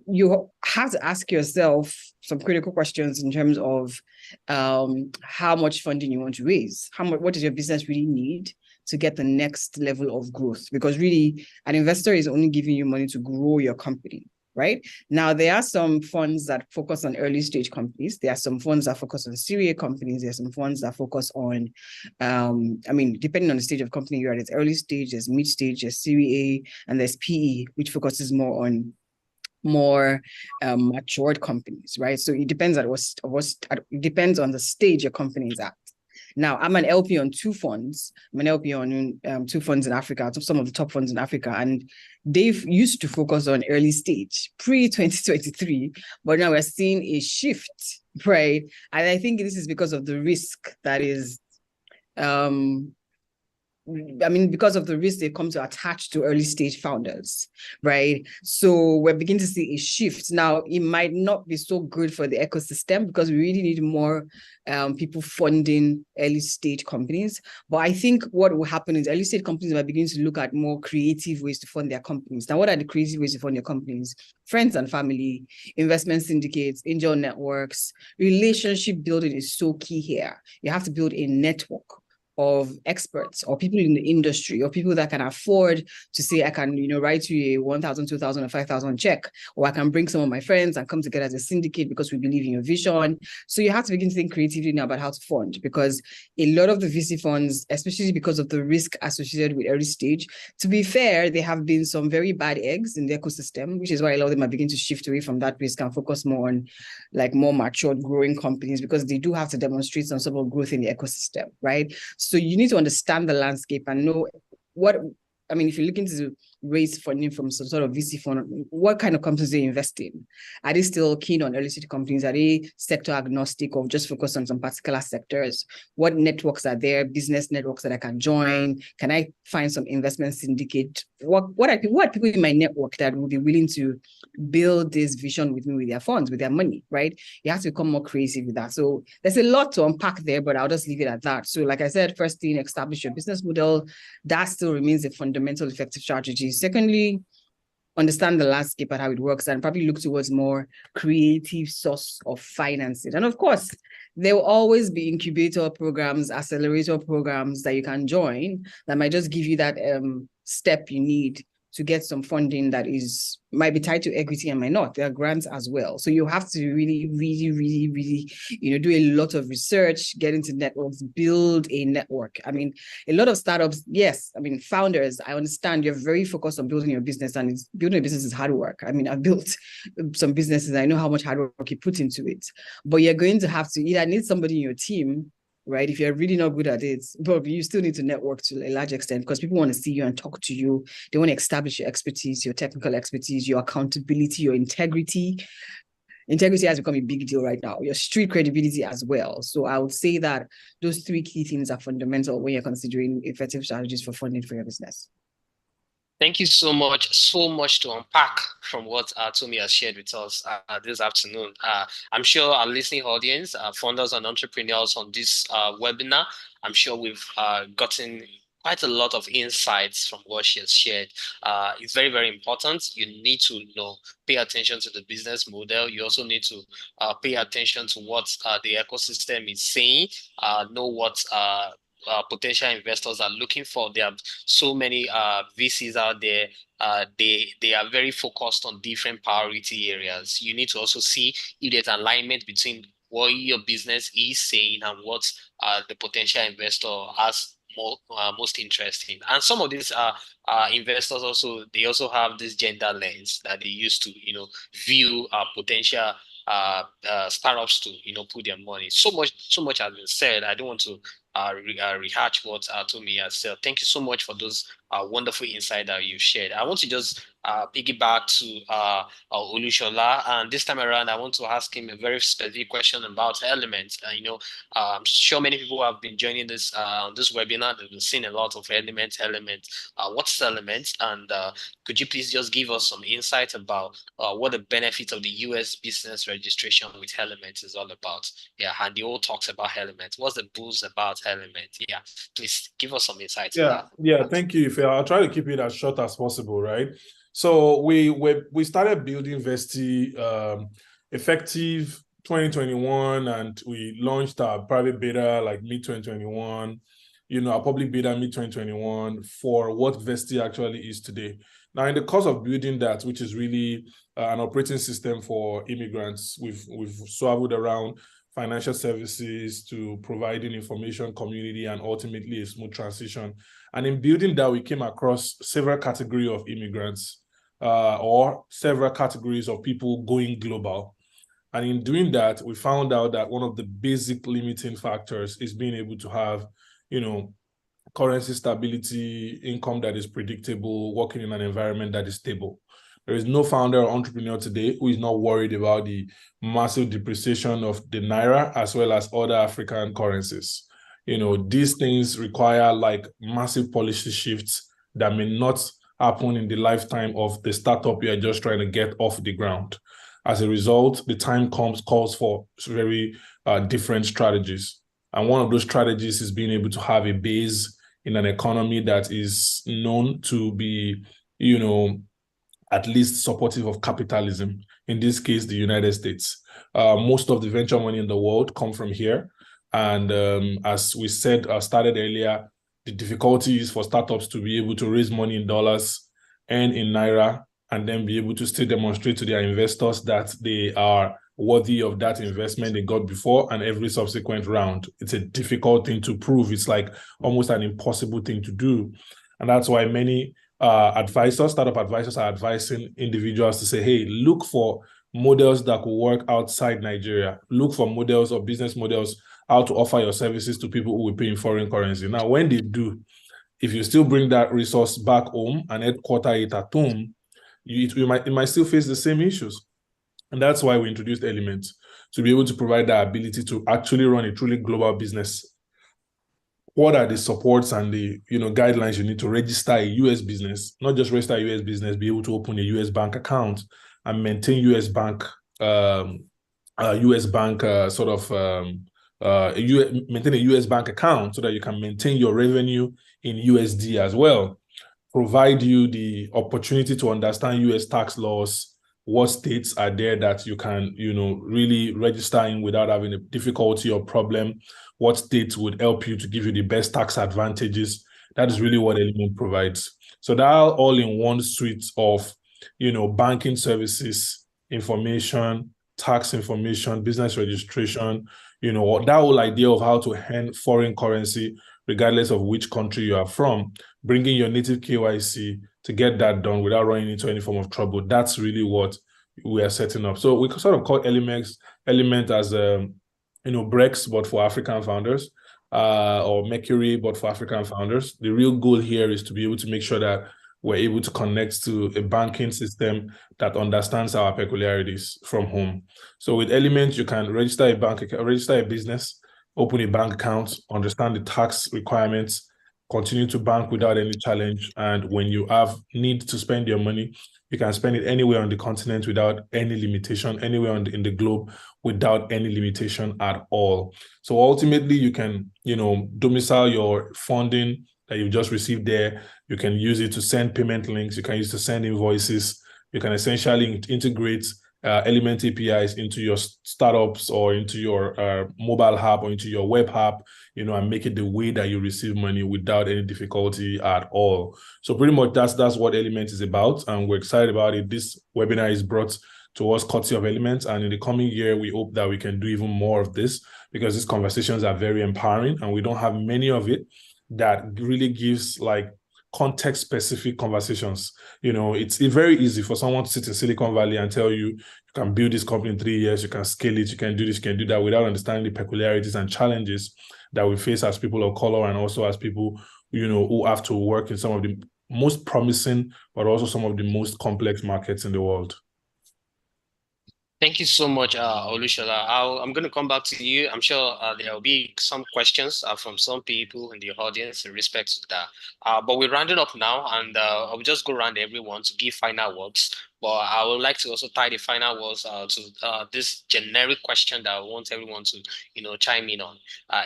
You have to ask yourself some critical questions in terms of how much funding you want to raise. What does your business really need to get the next level of growth? Because really, an investor is only giving you money to grow your company, right? Now, there are some funds that focus on early stage companies. There are some funds that focus on Series A companies. There are some funds that focus on, depending on the stage of company you're at, it's early stage, there's mid stage, there's Series A, and there's PE, which focuses more on matured companies, right? So it depends it depends on the stage your company is at. Now, I'm an LP on two funds. I'm an LP on two funds in Africa, some of the top funds in Africa, and they've used to focus on early stage pre-2023, but now we're seeing a shift, right? And I think this is because of the risk that is because of the risk they come to attach to early stage founders, right? So we're beginning to see a shift. Now, it might not be so good for the ecosystem because we really need more people funding early stage companies. But I think what will happen is early stage companies are beginning to look at more creative ways to fund their companies. Now, what are the creative ways to fund your companies? Friends and family, investment syndicates, angel networks. Relationship building is so key here. You have to build a network of experts or people in the industry or people that can afford to say, I can, write you a 1,000, 2,000 or 5,000 check, or I can bring some of my friends and come together as a syndicate because we believe in your vision. So you have to begin to think creatively now about how to fund, because a lot of the VC funds, especially because of the risk associated with early stage, to be fair, there have been some very bad eggs in the ecosystem, which is why a lot of them are beginning to shift away from that risk and focus more on more matured growing companies, because they do have to demonstrate some sort of growth in the ecosystem, right? So you need to understand the landscape and know what I mean, if you're looking to raise funding from some sort of VC fund, what kind of companies do you invest in? Are they still keen on early stage companies? Are they sector agnostic or just focused on some particular sectors? What networks are there, business networks that I can join? Can I find some investment syndicate? What are people in my network that will be willing to build this vision with me with their funds, with their money, right? You have to become more creative with that. So there's a lot to unpack there, but I'll just leave it at that. So like I said, first thing, establish your business model. That still remains a fundamental effective strategy. Secondly, understand the landscape and how it works and probably look towards more creative source of financing. And of course, there will always be incubator programs, accelerator programs that you can join that might just give you that step you need to get some funding that might be tied to equity and might not. There are grants as well. So you have to really, do a lot of research, get into networks, build a network. I mean, a lot of startups, yes, I mean, founders, I understand you're very focused on building your business, and building a business is hard work. I mean, I've built some businesses. I know how much hard work you put into it, but you're going to have to either need somebody in your team, right? If you're really not good at it, but you still need to network to a large extent because people want to see you and talk to you. They want to establish your expertise, your technical expertise, your accountability, your integrity. Integrity has become a big deal right now. Your street credibility as well. So I would say that those three key things are fundamental when you're considering effective strategies for funding for your business. Thank you so much. So much to unpack from what Tomi has shared with us this afternoon. I'm sure our listening audience, founders and entrepreneurs on this webinar, I'm sure we've gotten quite a lot of insights from what she has shared. It's very, very important. You need to pay attention to the business model. You also need to pay attention to what the ecosystem is saying, know what potential investors are looking for. There are so many VCs out there. They are very focused on different priority areas. You need to also see if there's alignment between what your business is saying and what the potential investor has most interest in. And some of these investors also have this gender lens that they use to view potential startups to put their money. So much has been said. I don't want to rehash what Tomi has said. Thank you so much for those wonderful insights that you shared. I want to just piggyback to Olushola, and this time around I want to ask him a very specific question about Element. I'm sure many people have been joining this this webinar. They've been seeing a lot of Element. What's Element? And could you please just give us some insight about what the benefit of the US business registration with Element is all about? Yeah, and the whole talks about Element. What's the buzz about Element? Yeah, please give us some insight. Yeah, thank you, Ife. I'll try to keep it as short as possible, right? So we started building Vesti effective 2021, and we launched our private beta like mid-2021, our public beta mid-2021 for what Vesti actually is today. Now, in the course of building that, which is really an operating system for immigrants, we've swaveled around financial services to providing information, community, and ultimately a smooth transition. And in building that, we came across several categories of immigrants or several categories of people going global. And in doing that, we found out that one of the basic limiting factors is being able to have, currency stability, income that is predictable, working in an environment that is stable. There is no founder or entrepreneur today who is not worried about the massive depreciation of the Naira as well as other African currencies. These things require like massive policy shifts that may not happen in the lifetime of the startup you are just trying to get off the ground. As a result, the time calls for very different strategies. And one of those strategies is being able to have a base in an economy that is known to be, at least supportive of capitalism, in this case, the United States. Most of the venture money in the world come from here. And as we said, started earlier, the difficulty is for startups to be able to raise money in dollars and in Naira, and then be able to still demonstrate to their investors that they are worthy of that investment they got before and every subsequent round. It's a difficult thing to prove. It's like almost an impossible thing to do. And that's why many startup advisors are advising individuals to say, hey, look for models that will work outside Nigeria. Look for models or business models, how to offer your services to people who will pay in foreign currency. Now, when they do, if you still bring that resource back home and headquarter it at home, it might still face the same issues. And that's why we introduced Elements, to be able to provide that ability to actually run a truly global business. What are the supports and the guidelines you need to register a US business? Not just register a US business, be able to open a US bank account and maintain US bank maintain a US bank account so that you can maintain your revenue in USD as well. Provide you the opportunity to understand US tax laws, what states are there that you can, really register in without having a difficulty or problem, what states would help you to give you the best tax advantages. That is really what Element provides. So that all in one suite of, banking services, information, tax information, business registration, that whole idea of how to earn foreign currency, regardless of which country you are from, bringing your native KYC to get that done without running into any form of trouble. That's really what we are setting up. So we sort of call Element as Brex, but for African founders, or Mercury, but for African founders. The real goal here is to be able to make sure that we're able to connect to a banking system that understands our peculiarities from home. So with Element, you can register a business, open a bank account, understand the tax requirements, continue to bank without any challenge. And when you have need to spend your money, you can spend it anywhere on the continent without any limitation, anywhere in the globe without any limitation at all. So ultimately, you can, domicile your funding that you've just received there. You can use it to send payment links. You can use it to send invoices. You can essentially integrate Element APIs into your startups or into your mobile app or into your web app, and make it the way that you receive money without any difficulty at all. So pretty much that's what Element is about, and we're excited about it. This webinar is brought to us courtesy of Element, and in the coming year, we hope that we can do even more of this, because these conversations are very empowering, and we don't have many of it that really gives context-specific conversations. It's very easy for someone to sit in Silicon Valley and tell you can build this company in 3 years, you can scale it, you can do this, you can do that, without understanding the peculiarities and challenges that we face as people of color, and also as people, who have to work in some of the most promising, but also some of the most complex markets in the world. Thank you so much, Olushola. I'm going to come back to you. I'm sure there will be some questions from some people in the audience in respect to that. But we're rounding up now, and I'll just go around everyone to give final words. But I would like to also tie the final words to this generic question that I want everyone to, chime in on.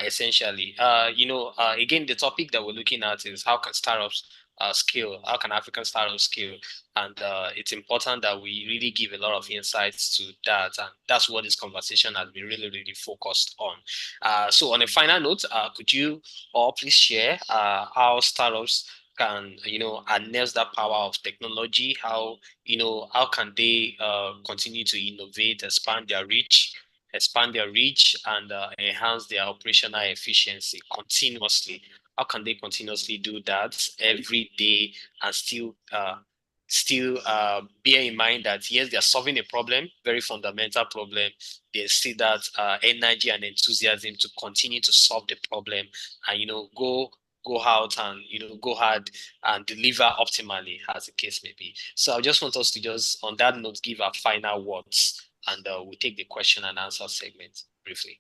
Essentially, again, the topic that we're looking at is how can startups scale? How can African startups scale? And it's important that we really give a lot of insights to that. And that's what this conversation has been really, really focused on. So on a final note, could you all please share how startups can, harness that power of technology? How can they continue to innovate, expand their reach, and enhance their operational efficiency continuously? How can they continuously do that every day and still bear in mind that yes, they're solving a problem, very fundamental problem. They see that energy and enthusiasm to continue to solve the problem, and go out and go hard and deliver optimally, as the case may be. So I just want us to just on that note give our final words, and we'll take the question and answer segment briefly.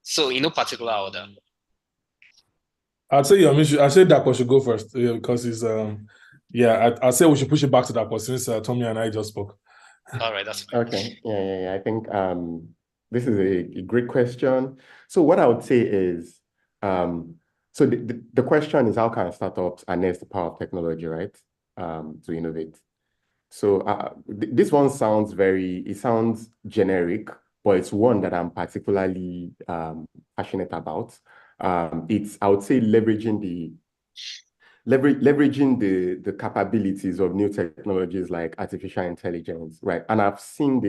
So in no particular order. I'd say I said that should go first, because it's I'd say we should push it back to that since Tommy and I just spoke. All right, that's fine. Okay. Yeah. I think this is a great question. So what I would say is, so the question is, how can startups harness the power of technology, right, to innovate? So this one sounds generic, but it's one that I'm particularly passionate about. It's, I would say, leveraging the capabilities of new technologies like artificial intelligence, right? And I've seen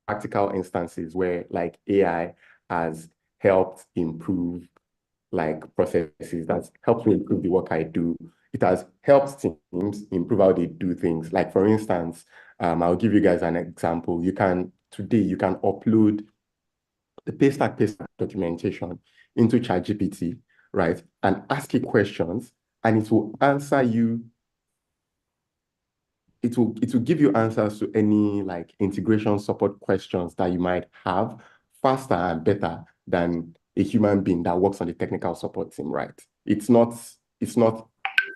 practical instances where AI has helped improve processes, that's helped me improve the work I do. It has helped teams improve how they do things. Like, for instance, I'll give you guys an example. Today you can upload the Paystack documentation into ChatGPT, right? And ask it questions, and it will answer you. It will give you answers to any like integration support questions that you might have faster and better than a human being that works on the technical support team, right? It's not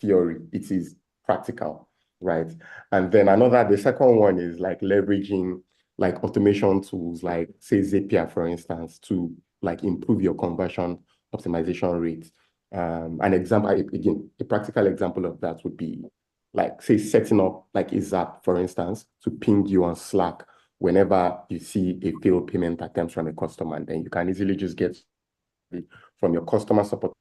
theory, it is practical, right? And then the second one is like leveraging like automation tools, like say Zapier, for instance, to like improve your conversion optimization rates. An example, again, a practical example of that would be like say setting up like a Zap, for instance, to ping you on Slack whenever you see a failed payment attempt from a customer, and then you can easily just get from your customer support,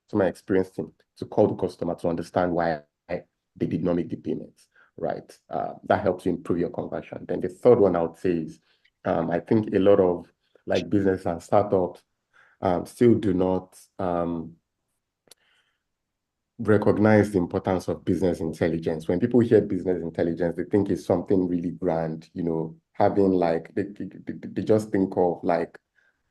customer experience team to call the customer to understand why they did not make the payments, right? That helps you improve your conversion. Then the third one I would say is, I think a lot of like business and startups still do not recognize the importance of business intelligence. When people hear business intelligence, they think it's something really grand, you know, having like, they just think of like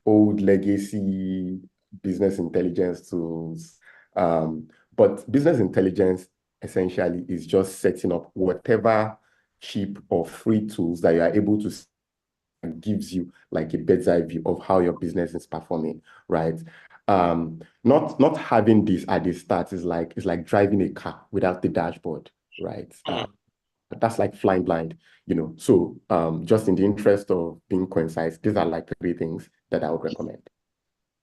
old legacy business intelligence tools. But business intelligence essentially is just setting up whatever cheap or free tools that you are able to and gives you like a bird's eye view of how your business is performing, right? Not having this at the start is like driving a car without the dashboard, right? That's like flying blind, you know. So just in the interest of being concise, these are like 3 things that I would recommend.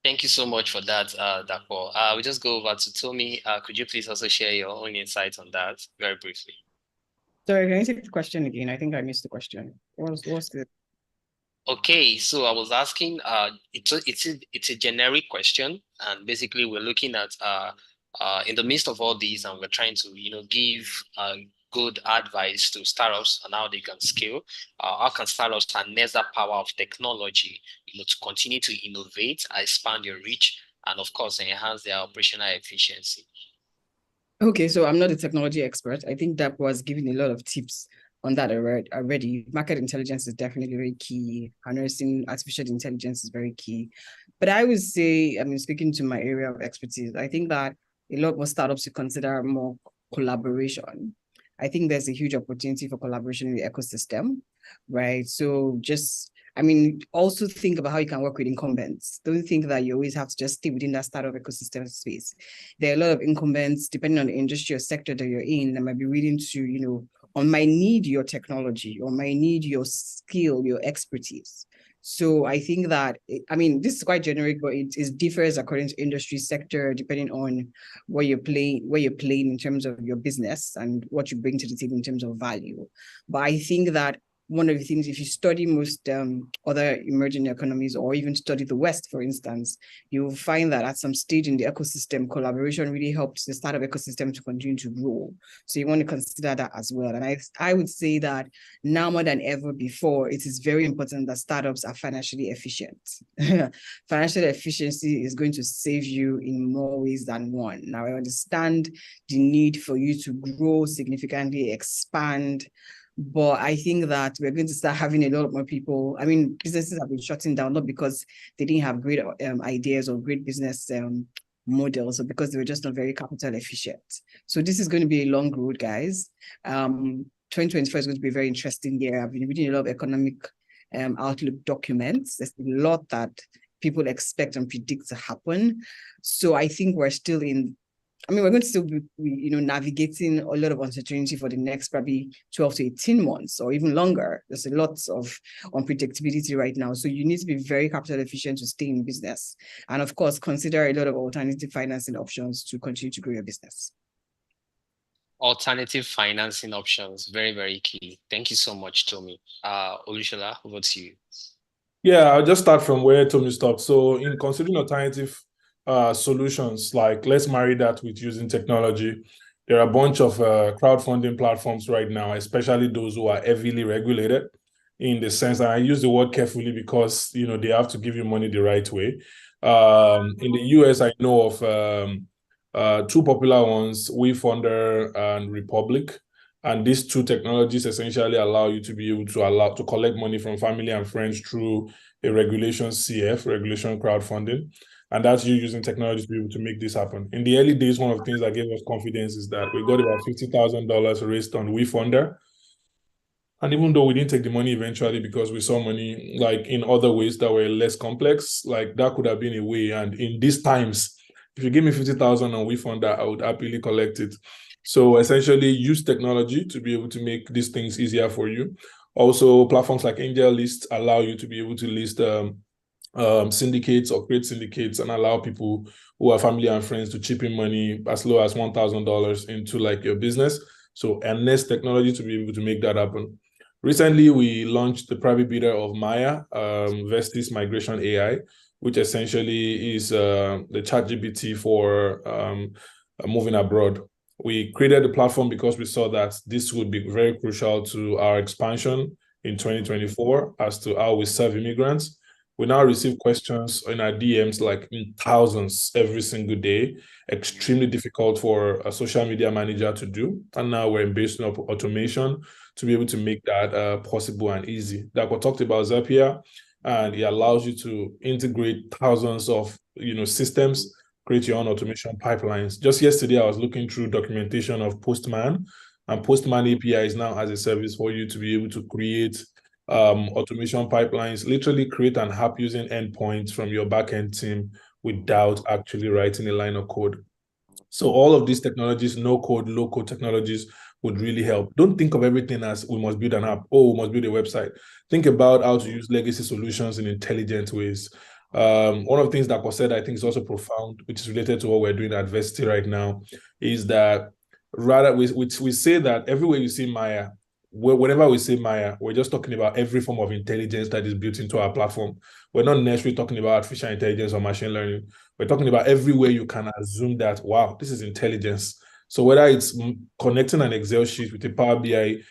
Thank you so much for that, Dapo. We'll just go over to Tommy. Could you please also share your own insights on that very briefly? Sorry, can you take the question again? I think I missed the question. What's the... Okay, so I was asking, it's a generic question, and basically we're looking at in the midst of all these, and we're trying to give good advice to startups on how they can scale. How can startups harness the power of technology, to continue to innovate, expand your reach, and of course enhance their operational efficiency? Okay, so I'm not a technology expert. I think that was giving a lot of tips on that already. Market intelligence is definitely very key. Harnessing artificial intelligence is very key. But I would say, speaking to my area of expertise, I think that a lot more startups should consider more collaboration. I think there's a huge opportunity for collaboration in the ecosystem, right? So also think about how you can work with incumbents. Don't think that you always have to just stay within that startup ecosystem space. There are a lot of incumbents, depending on the industry or sector that you're in, that might be willing to, or might need your technology, or might need your skill, your expertise. So I think that, this is quite generic, but it differs according to industry sector, depending on where you're playing in terms of your business and what you bring to the table in terms of value. But I think that one of the things, if you study most other emerging economies, or even study the West, for instance, you'll find that at some stage in the ecosystem, collaboration really helps the startup ecosystem to continue to grow. So you want to consider that as well. And I would say that now more than ever before, it is very important that startups are financially efficient. Financial efficiency is going to save you in more ways than one. Now, I understand the need for you to grow significantly, expand, but I think that we're going to start having a lot more people. Businesses have been shutting down, not because they didn't have great ideas or great business models, or because they were just not very capital efficient. So this is going to be a long road, guys. 2024 is going to be a very interesting year. I've been reading a lot of economic outlook documents. There's a lot that people expect and predict to happen. So I think we're still in, we're going to still be, navigating a lot of uncertainty for the next probably 12 to 18 months or even longer. There's a lot of unpredictability right now. So you need to be very capital efficient to stay in business. And of course, consider a lot of alternative financing options to continue to grow your business. Alternative financing options, very, very key. Thank you so much, Tommy. Olusola, over to you. Yeah, I'll just start from where Tommy stopped. So in considering alternative solutions, like let's marry that with using technology. There are a bunch of crowdfunding platforms right now, especially those who are heavily regulated, in the sense that I use the word carefully because they have to give you money the right way. In the US, I know of 2 popular ones, WeFunder and Republic. And these 2 technologies essentially allow you to be able to collect money from family and friends through a regulation CF, regulation crowdfunding. And that's you using technology to be able to make this happen. In the early days, one of the things that gave us confidence is that we got about $50,000 raised on WeFunder. And even though we didn't take the money eventually because we saw money like in other ways that were less complex, like that could have been a way. And in these times, if you give me 50,000 on WeFunder, I would happily collect it. So essentially use technology to be able to make these things easier for you. Also, platforms like AngelList allow you to be able to list syndicates or create syndicates and allow people who are family and friends to chip in money as low as $1,000 into like your business. So harness technology to be able to make that happen. Recently, we launched the private beta of Maya, Vestis Migration AI, which essentially is the ChatGPT for moving abroad. We created the platform because we saw that this would be very crucial to our expansion in 2024 as to how we serve immigrants. We now receive questions in our DMs like in thousands every single day. Extremely difficult for a social media manager to do. And now we're embracing automation to be able to make that possible and easy. Like we talked about Zapier, and it allows you to integrate thousands of systems, create your own automation pipelines. Just yesterday, I was looking through documentation of Postman, and Postman API is now as a service for you to be able to create automation pipelines, literally create an app using endpoints from your backend team without actually writing a line of code. So all of these technologies, no code, low code technologies would really help. Don't think of everything as we must build an app, oh, we must build a website. Think about how to use legacy solutions in intelligent ways. One of the things that was said, I think is also profound, which is related to what we're doing at Versity right now, is that rather we say that everywhere you see Maya, whenever we say Maya, we're just talking about every form of intelligence that is built into our platform. We're not necessarily talking about artificial intelligence or machine learning. We're talking about everywhere you can assume that, wow, this is intelligence. So whether it's connecting an Excel sheet with a Power BI,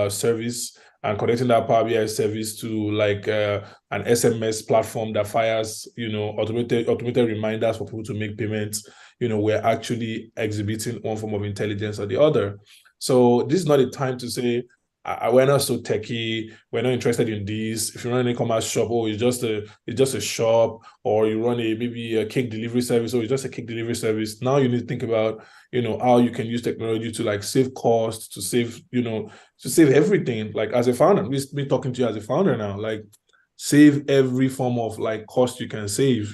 service, and connecting that Power BI service to like an SMS platform that fires, automated reminders for people to make payments, we're actually exhibiting one form of intelligence or the other. So this is not a time to say, we're not so techy, we're not interested in this. If you run an e-commerce shop, oh, it's just a shop, or you run maybe a cake delivery service, or it's just a cake delivery service. Now you need to think about, how you can use technology to like save costs, to save, to save everything. Like as a founder, we've been talking to you as a founder now, like save every form of like cost you can save,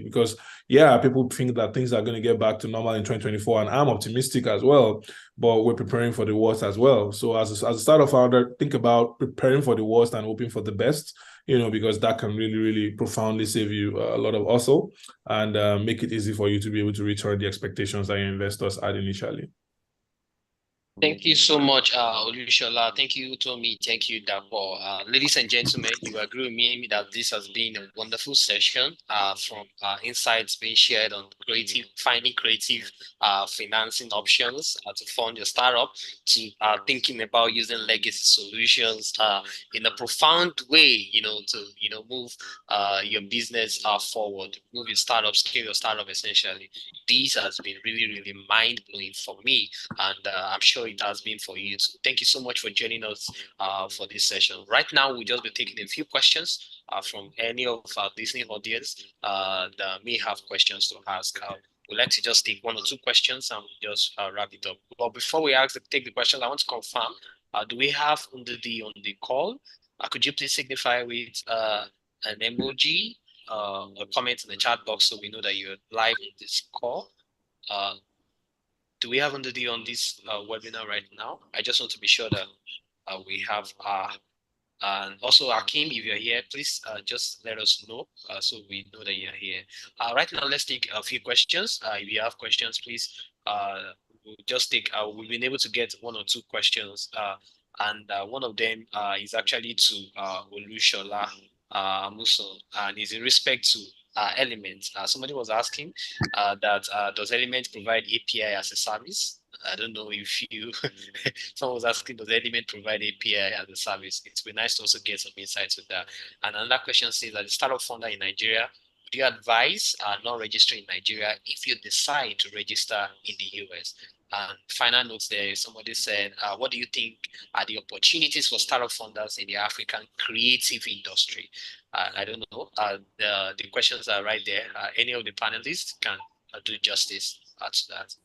because people think that things are going to get back to normal in 2024, and I'm optimistic as well, but we're preparing for the worst as well. So as a startup founder, think about preparing for the worst and hoping for the best, because that can really, really profoundly save you a lot of hustle and make it easy for you to be able to return the expectations that your investors had initially. Thank you so much, Olushola. Thank you, Tommy. Thank you, Dapo. Ladies and gentlemen, you agree with me that this has been a wonderful session from insights being shared on finding creative financing options to fund your startup, to thinking about using legacy solutions in a profound way, to move your business forward, move your startup, scale your startup essentially. This has been really, really mind-blowing for me, and I'm sure it has been for you too. Thank you so much for joining us for this session. Right now, we'll just be taking a few questions from any of our listening audience that may have questions to ask. We'd like to just take one or two questions and just wrap it up. But before we take the questions, I want to confirm, do we have Ndidi on the call? Could you please signify with an emoji, a comment in the chat box so we know that you're live in this call? Do we have Ndidi on this webinar right now? I just want to be sure that we have, and also Akim, if you're here, please just let us know so we know that you're here. Right now, let's take a few questions. If you have questions, please we'll just take, we've been able to get one or two questions, and one of them is actually to Olushola Amuso, and is in respect to Element. Somebody was asking that does Element provide API as a service? I don't know if you, someone was asking, does Element provide API as a service? It's been nice to also get some insights with that. And another question says that the startup founder in Nigeria, would you advise not registering in Nigeria if you decide to register in the US? And final notes there, somebody said, what do you think are the opportunities for startup funders in the African creative industry? I don't know. The questions are right there. Any of the panelists can do justice to that.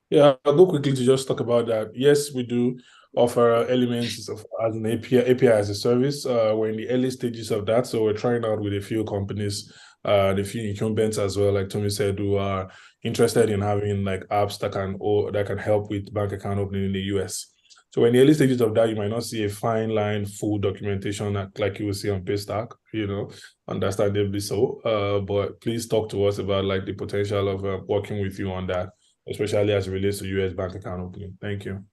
Yeah, I'll go quickly to just talk about that. Yes, we do offer elements of as an API as a service. We're in the early stages of that, so we're trying out with a few companies, a few incumbents as well, like Tommy said, who are interested in having like apps that can help with bank account opening in the US. So in the early stages of that, you might not see a fine line full documentation like you will see on Paystack, understandably so. But please talk to us about like the potential of working with you on that, especially as it relates to US bank account opening. Thank you.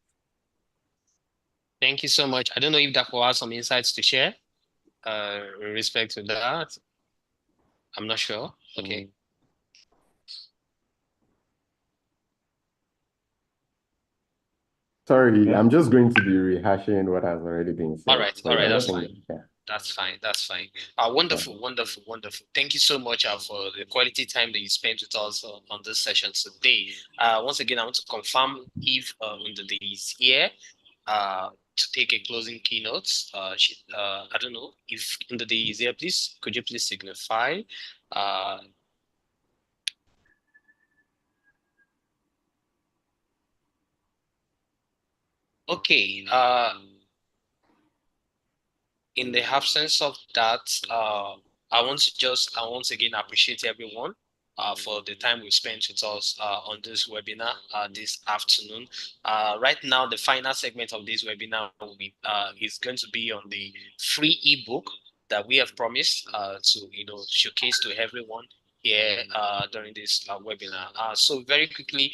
Thank you so much. I don't know if Dapo has some insights to share with respect to that. I'm not sure. Okay. Sorry, I'm just going to be rehashing what has already been said. All right, that's fine. Yeah. That's fine. Wonderful. Thank you so much for the quality time that you spent with us on this session today. Once again, I want to confirm if Ndidi is here to take a closing keynote. I don't know if Ndidi is here. Please, could you please signify? Okay. In the absence of that, I want to once again appreciate everyone for the time we spent with us on this webinar this afternoon. Right now, the final segment of this webinar is going to be on the free ebook that we have promised to showcase to everyone here during this webinar. So very quickly,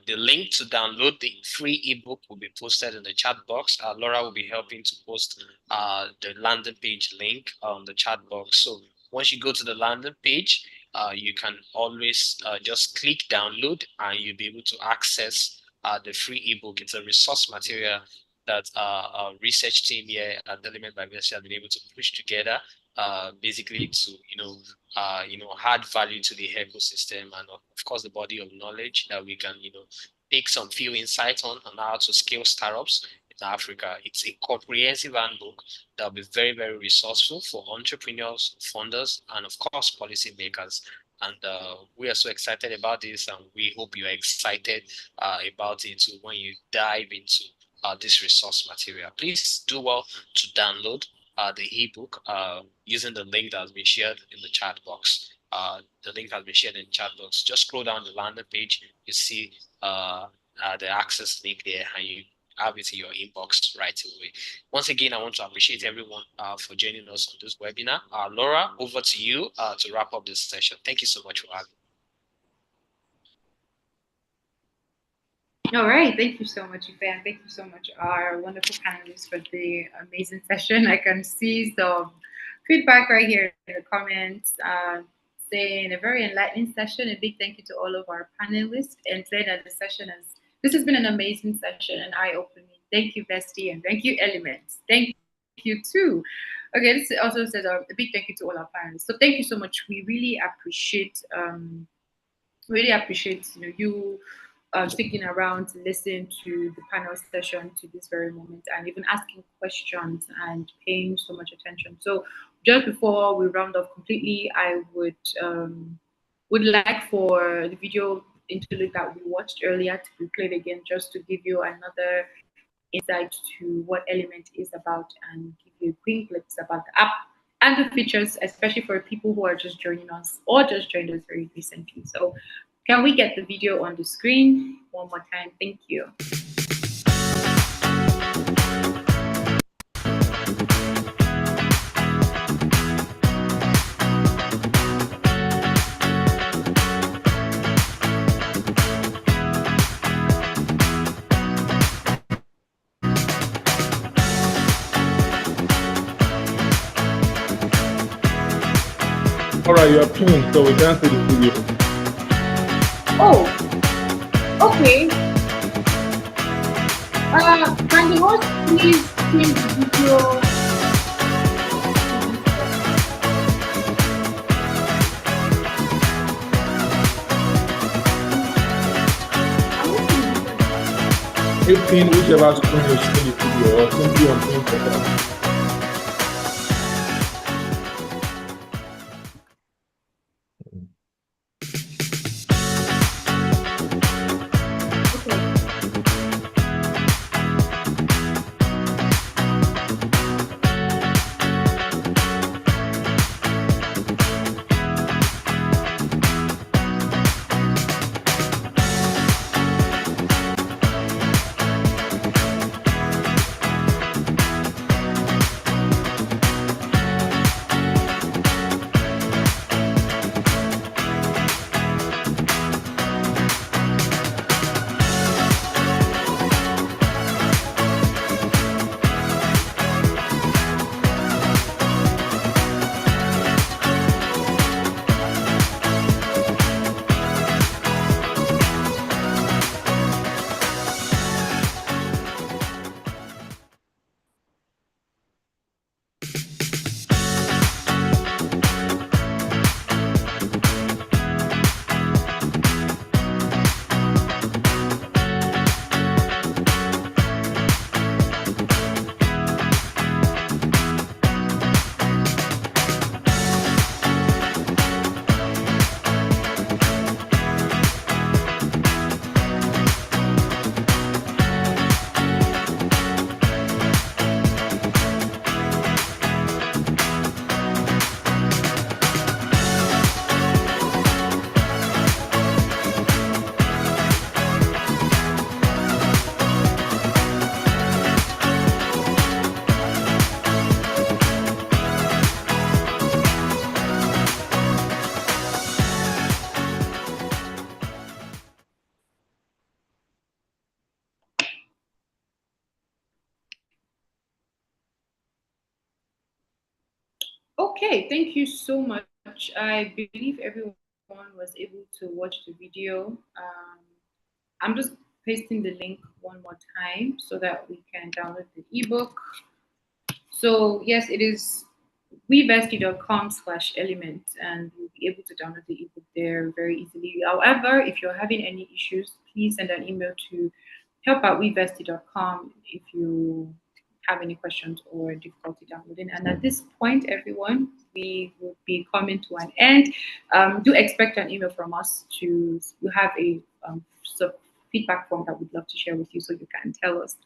the link to download the free ebook will be posted in the chat box. Laura will be helping to post the landing page link on the chat box. So once you go to the landing page, you can always just click download and you'll be able to access the free ebook. It's a resource material that our research team here at Element by Vestia have been able to push together, basically to add value to the ecosystem and of course the body of knowledge that we can take some few insights on how to scale startups in Africa. It's a comprehensive handbook that will be very, very resourceful for entrepreneurs, funders, and of course policymakers. And we are so excited about this, and we hope you are excited about it too when you dive into this resource material. Please do well to download the ebook using the link that has been shared in the chat box. The link has been shared in the chat box. Just scroll down the landing page, you see the access link there, and you have it in your inbox right away. Once again, I want to appreciate everyone for joining us on this webinar. Laura, over to you to wrap up this session. Thank you so much for having me. All right, thank you so much, Ife, and thank you so much, our wonderful panelists, for the amazing session. I can see some feedback right here in the comments, saying a very enlightening session. A big thank you to all of our panelists, and saying that this has been an amazing session and eye-opening. Thank you, Bestie, and thank you, Elements. Thank you too. Okay, this also says a big thank you to all our panelists. So thank you so much. We really appreciate you sticking around to listen to the panel session to this very moment, and even asking questions and paying so much attention. So just before we round off completely, I would like for the video interlude that we watched earlier to be played again, just to give you another insight to what Element is about and give you a quick glimpse about the app and the features, especially for people who are just joining us or just joined us very recently. So can we get the video on the screen one more time? Thank you. All right, you are pinned, so we can't see the video. Oh, okay. Can the host please change the video? I'm you pin whichever screen is in the video or simply on Instagram. Okay, thank you so much. I believe everyone was able to watch the video. I'm just pasting the link one more time so that we can download the ebook. So yes, it is wevesty.com/element, and you'll be able to download the ebook there very easily. However, if you're having any issues, please send an email to help@wevesty.com if you have any questions or difficulty downloading. And at this point, everyone, we will be coming to an end. Do expect an email from us to you have a feedback form that we'd love to share with you, so you can tell us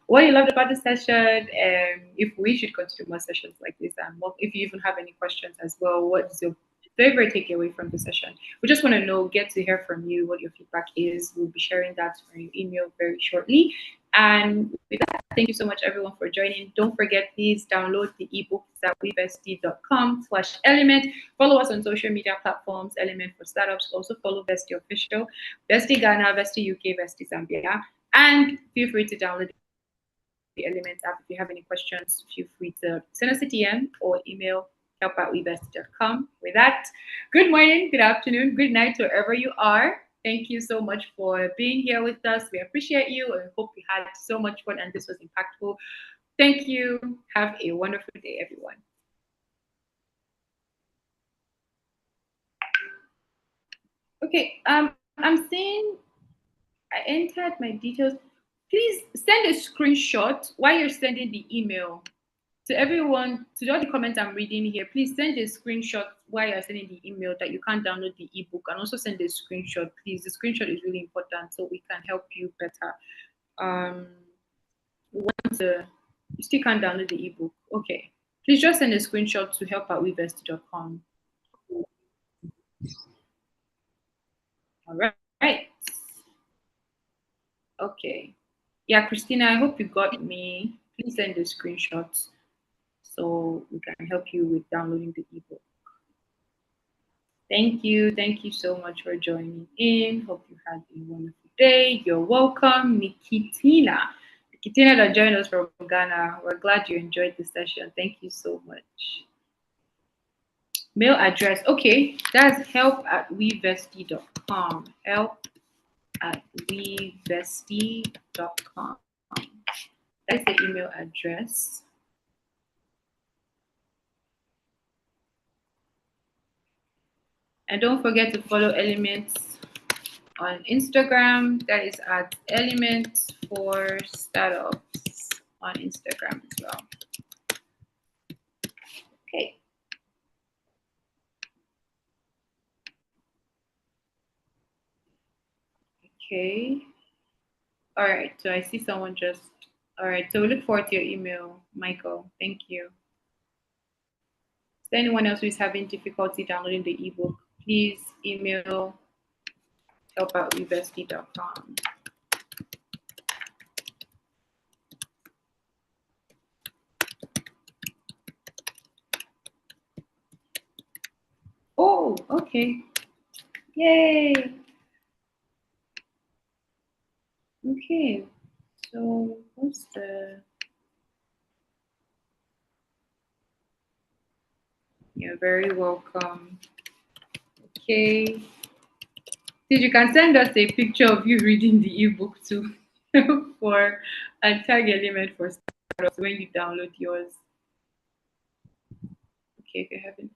what you loved about the session, and if we should continue more sessions like this, and if you even have any questions as well, what's your favorite takeaway from the session? We just want to know, get to hear from you what your feedback is. We'll be sharing that on your email very shortly. And with that, thank you so much everyone for joining. Don't forget, please download the ebook at wevesty.com/element. Follow us on social media platforms, Element for Startups. Also follow Vesty Official, Vesty Ghana, Vesty UK, Vesty Zambia. And feel free to download the Element app. If you have any questions, feel free to send us a DM or email help@wevesty.com. With that, good morning, good afternoon, good night, wherever you are. Thank you so much for being here with us. We appreciate you, and we hope you had so much fun and this was impactful. Thank you. Have a wonderful day, everyone. Okay, I'm saying I entered my details. Please send a screenshot while you're sending the email. To everyone, to all the comments I'm reading here, please send a screenshot while you're sending the email that you can't download the ebook, and also send a screenshot, please. The screenshot is really important so we can help you better. You still can't download the ebook. Okay, please just send a screenshot to help@wevesty.com. All right. Okay. Yeah, Christina, I hope you got me. Please send the screenshots so we can help you with downloading the ebook. Thank you. Thank you so much for joining in. Hope you had a wonderful day. You're welcome, Nikitina. Nikitina that joined us from Ghana. We're glad you enjoyed the session. Thank you so much. Mail address. Okay, that's help@wevesty.com. help@wevesty.com. That's the email address. And don't forget to follow Elements On Instagram, that is at Elements for Startups on Instagram as well. Okay. Okay. All right. So I see someone just. All right. So we look forward to your email, Michael. Thank you. Is there anyone else who is having difficulty downloading the ebook? Please email help@webursty.com. Oh, okay. Yay. Okay. So what's the... You're very welcome. Okay. Did you can send us a picture of you reading the ebook too for and tag Element for Startups when you download yours. Okay, if you're having